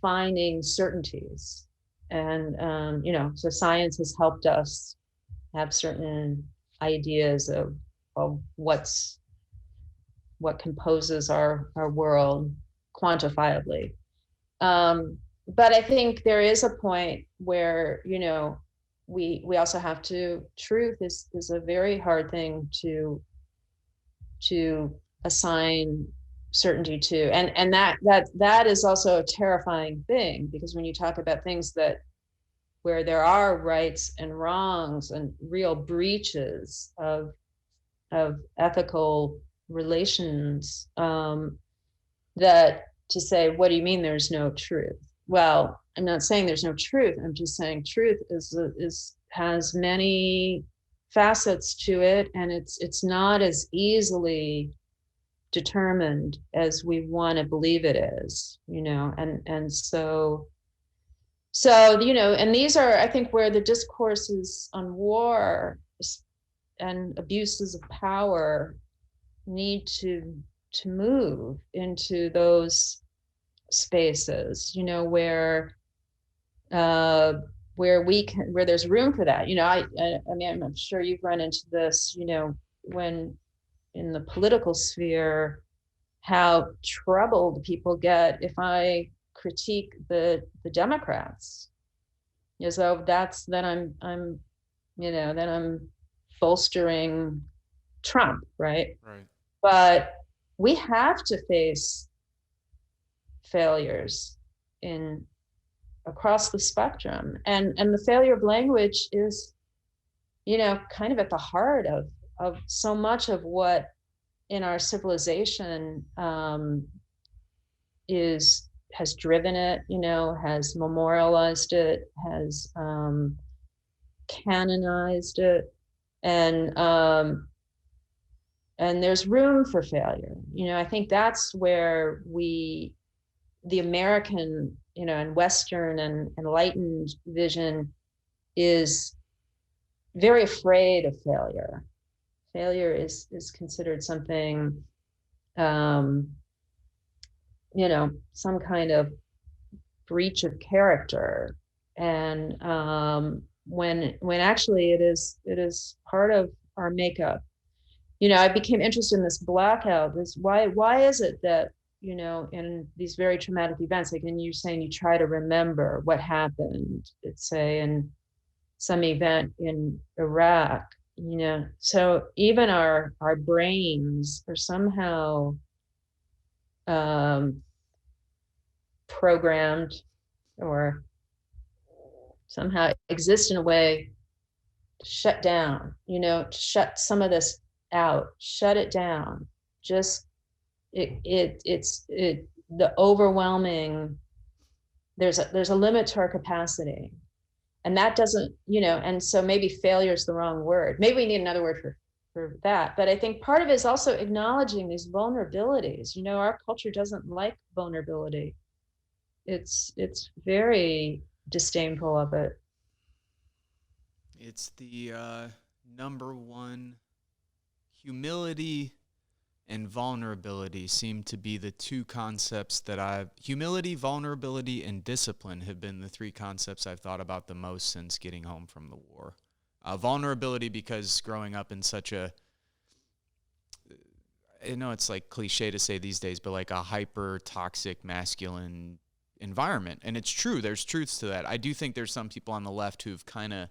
finding certainties. And, so science has helped us have certain ideas of what composes our world quantifiably. But I think there is a point where, we also have to, truth is a very hard thing to assign certainty to. And that is also a terrifying thing, because when you talk about things where there are rights and wrongs and real breaches of ethical relations, that to say, what do you mean there's no truth? Well, I'm not saying there's no truth. I'm just saying truth has many facets to it, and it's not as easily determined as we want to believe it is, and so and these are, I think, where the discourses on war and abuses of power need to move into those spaces, where there's room for that. I mean, I'm sure you've run into this, when in the political sphere, how troubled people get if I critique the Democrats, as though then I'm bolstering Trump, right? Right. But we have to face failures across the spectrum, and the failure of language is, kind of at the heart of so much of what in our civilization has driven it, has memorialized it, has canonized it, and there's room for failure. I think that's where the American, and Western and enlightened vision is very afraid of failure. Failure is considered something, some kind of breach of character, and when actually it is part of our makeup. I became interested in this blackout. Why is it that, in these very traumatic events, like, and you're saying you try to remember what happened, let's say in some event in Iraq, so even our brains are somehow programmed, or somehow exist in a way to shut down, to shut some of this out, shut it down. Just the overwhelming, there's a limit to our capacity, and that doesn't, and so maybe failure is the wrong word. Maybe we need another word for that. But I think part of it is also acknowledging these vulnerabilities. Our culture doesn't like vulnerability. It's very disdainful of it. It's the number one. Humility and vulnerability seem to be the two concepts that humility, vulnerability, and discipline have been the three concepts I've thought about the most since getting home from the war. Vulnerability, because growing up in such I know it's like cliche to say these days, but like a hyper toxic masculine environment. And it's true. There's truths to that. I do think there's some people on the left who've kind of,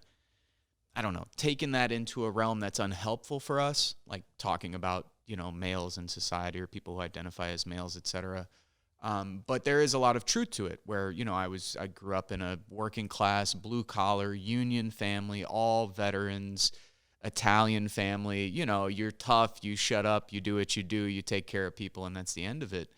I don't know, taken that into a realm that's unhelpful for us, like talking about, males in society or people who identify as males, etc. But there is a lot of truth to it where, I grew up in a working class, blue collar, union family, all veterans, Italian family. You're tough, you shut up, you do what you do, you take care of people, and that's the end of it.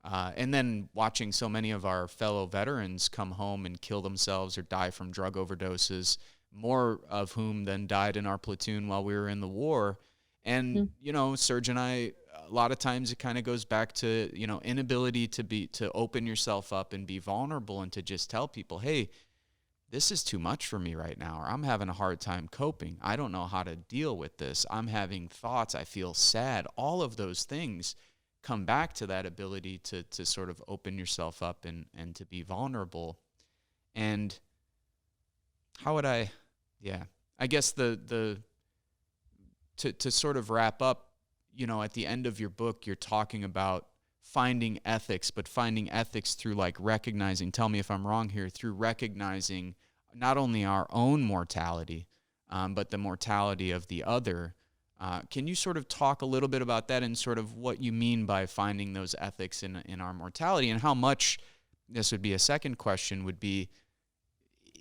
And then watching so many of our fellow veterans come home and kill themselves or die from drug overdoses, more of whom then died in our platoon while we were in the war. And, Serge and I, a lot of times it kind of goes back to, inability to open yourself up and be vulnerable and to just tell people, hey, this is too much for me right now, or I'm having a hard time coping. I don't know how to deal with this. I'm having thoughts. I feel sad. All of those things come back to that ability to sort of open yourself up and to be vulnerable. And how would I guess to sort of wrap up, you know, at the end of your book, you're talking about finding ethics, but finding ethics through like recognizing, tell me if I'm wrong here, through recognizing not only our own mortality, but the mortality of the other. Can you sort of talk a little bit about that and sort of what you mean by finding those ethics in our mortality, and how much, this would be a second question, would be,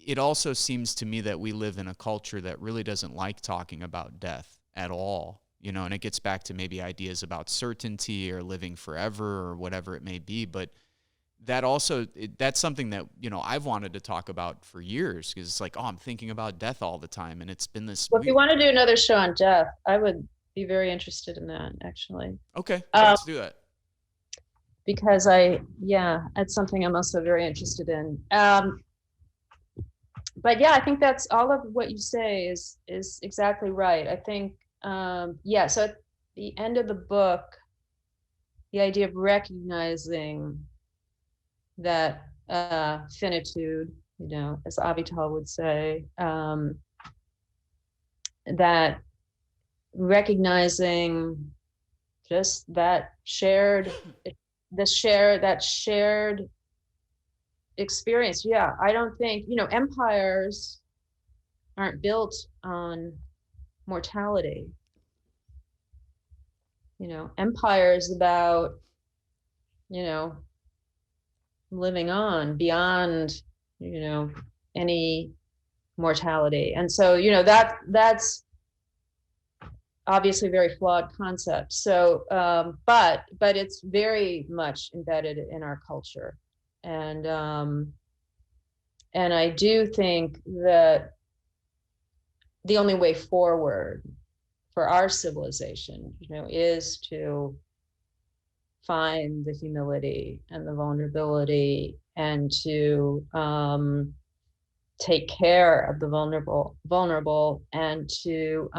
it also seems to me that we live in a culture that really doesn't like talking about death at all, you know, and it gets back to maybe ideas about certainty or living forever or whatever it may be. But that also, that's something that, you know, I've wanted to talk about for years, because it's like, oh, I'm thinking about death all the time. And it's been this. Well, if you want to do another show on death, I would be very interested in that, actually. Okay, let's do that. Because it's something I'm also very interested in. But yeah, I think that's all of what you say is exactly right. I think, so at the end of the book, the idea of recognizing that finitude, you know, as Avital would say, that recognizing just that shared experience. Yeah, I don't think, you know, empires aren't built on mortality. You know, empire is about, you know, living on beyond, you know, any mortality. And so, you know, that's obviously a very flawed concept. So, but it's very much embedded in our culture. And I do think that the only way forward for our civilization, you know, is to find the humility and the vulnerability, and to take care of the vulnerable, and to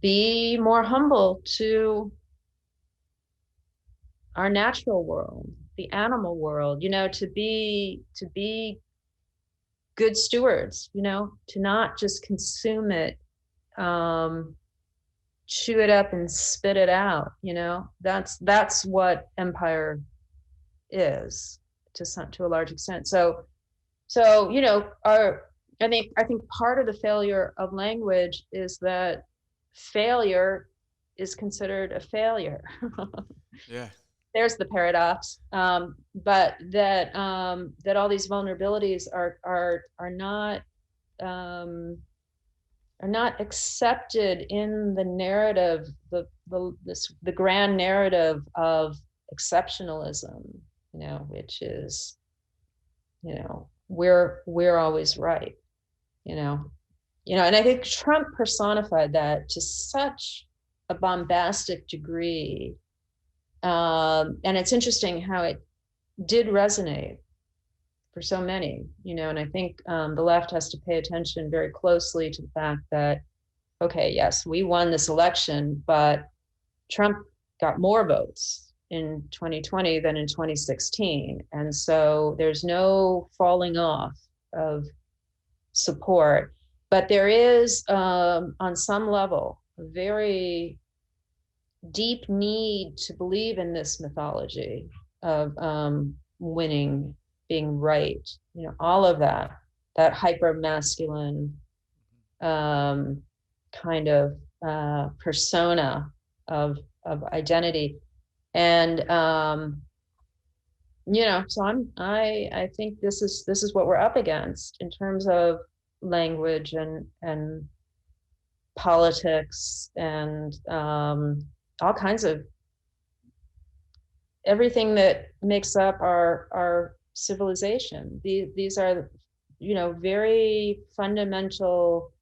be more humble to our natural world, the animal world, you know, to be good stewards, you know, to not just consume it, chew it up and spit it out, you know. That's what empire is to a large extent. So you know, I think part of the failure of language is that failure is considered a failure. Yeah. There's the paradox. But that all these vulnerabilities are not accepted in the narrative, the grand narrative of exceptionalism, you know, which is, you know, we're always right, you know, and I think Trump personified that to such a bombastic degree. And it's interesting how it did resonate for so many, you know, and I think the left has to pay attention very closely to the fact that, okay, yes, we won this election, but Trump got more votes in 2020 than in 2016. And so there's no falling off of support, but there is, on some level, a very deep need to believe in this mythology of winning, being right, you know, all of that hyper masculine kind of persona of identity. And you know, so I think this is what we're up against in terms of language and politics and all kinds of everything that makes up our civilization. These are, you know, very fundamental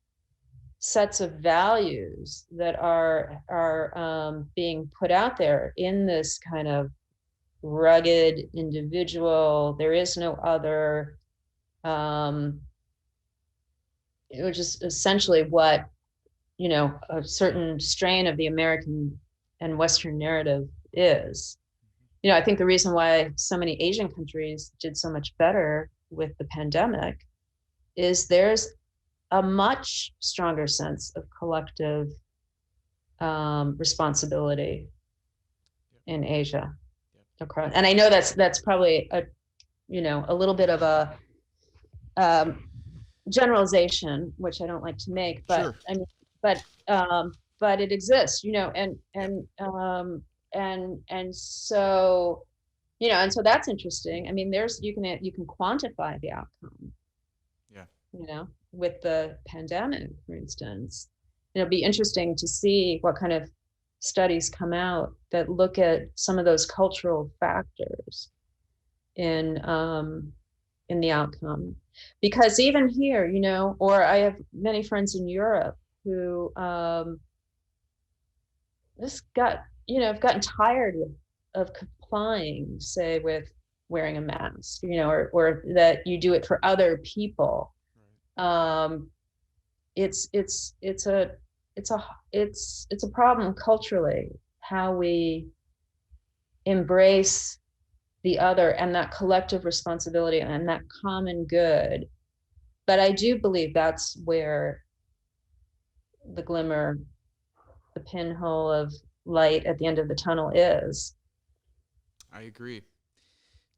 sets of values that are being put out there in this kind of rugged individual, there is no other, which is essentially what, you know, a certain strain of the American and Western narrative is. You know, I think the reason why so many Asian countries did so much better with the pandemic is there's a much stronger sense of collective responsibility in Asia. Across, and I know that's probably a little bit of a generalization, which I don't like to make, but Sure. I mean, but it exists, and so and so that's interesting. I mean, you can quantify the outcome. Yeah. With the pandemic, for instance, it'll be interesting to see what kind of studies come out that look at some of those cultural factors in the outcome. Because even here, or I have many friends in Europe who have gotten tired of complying, say, with wearing a mask, or that you do it for other people. It's a problem culturally, how we embrace the other and that collective responsibility and that common good. But I do believe that's where the glimmer, the pinhole of light at the end of the tunnel is. I agree.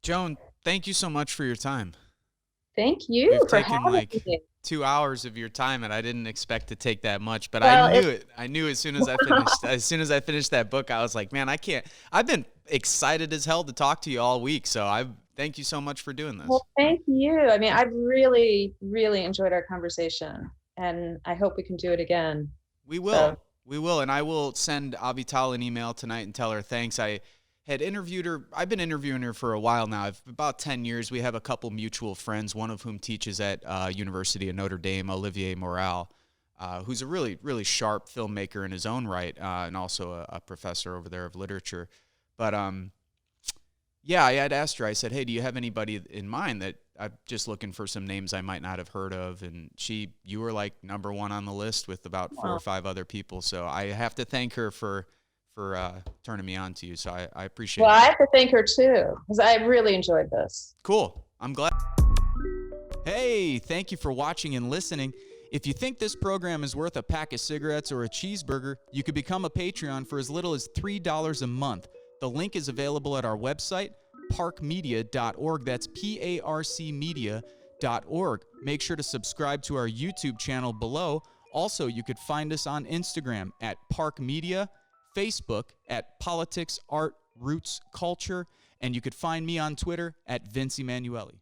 Joan, thank you so much for your time. Thank you We've for taken having like me. 2 hours of your time, and I didn't expect to take that much, but Well, I knew it. I knew as soon as I finished that book, I was like, man, I've been excited as hell to talk to you all week. So thank you so much for doing this. Well, thank you. I mean, I've really, really enjoyed our conversation, and I hope we can do it again. We will. We will. And I will send Avital an email tonight and tell her thanks. I had interviewed her. I've been interviewing her for a while now. About 10 years. We have a couple mutual friends, one of whom teaches at University of Notre Dame, Olivier Morel, who's a really, really sharp filmmaker in his own right, and also a professor over there of literature. But yeah, I had asked her, I said, hey, do you have anybody in mind that I'm just looking for some names I might not have heard of? And you were like number one on the list with about 4 or 5 other people. So I have to thank her for turning me on to you. So I appreciate it. Well, I have to thank her too, because I really enjoyed this. Cool. I'm glad. Hey, thank you for watching and listening. If you think this program is worth a pack of cigarettes or a cheeseburger, you could become a Patreon for as little as $3 a month. The link is available at our website, parcmedia.org. That's PARCmedia.org. Make sure to subscribe to our YouTube channel below. Also, you could find us on Instagram at Parc Media, Facebook at Politics, Art, Roots, Culture, and you could find me on Twitter at Vince Emanuele.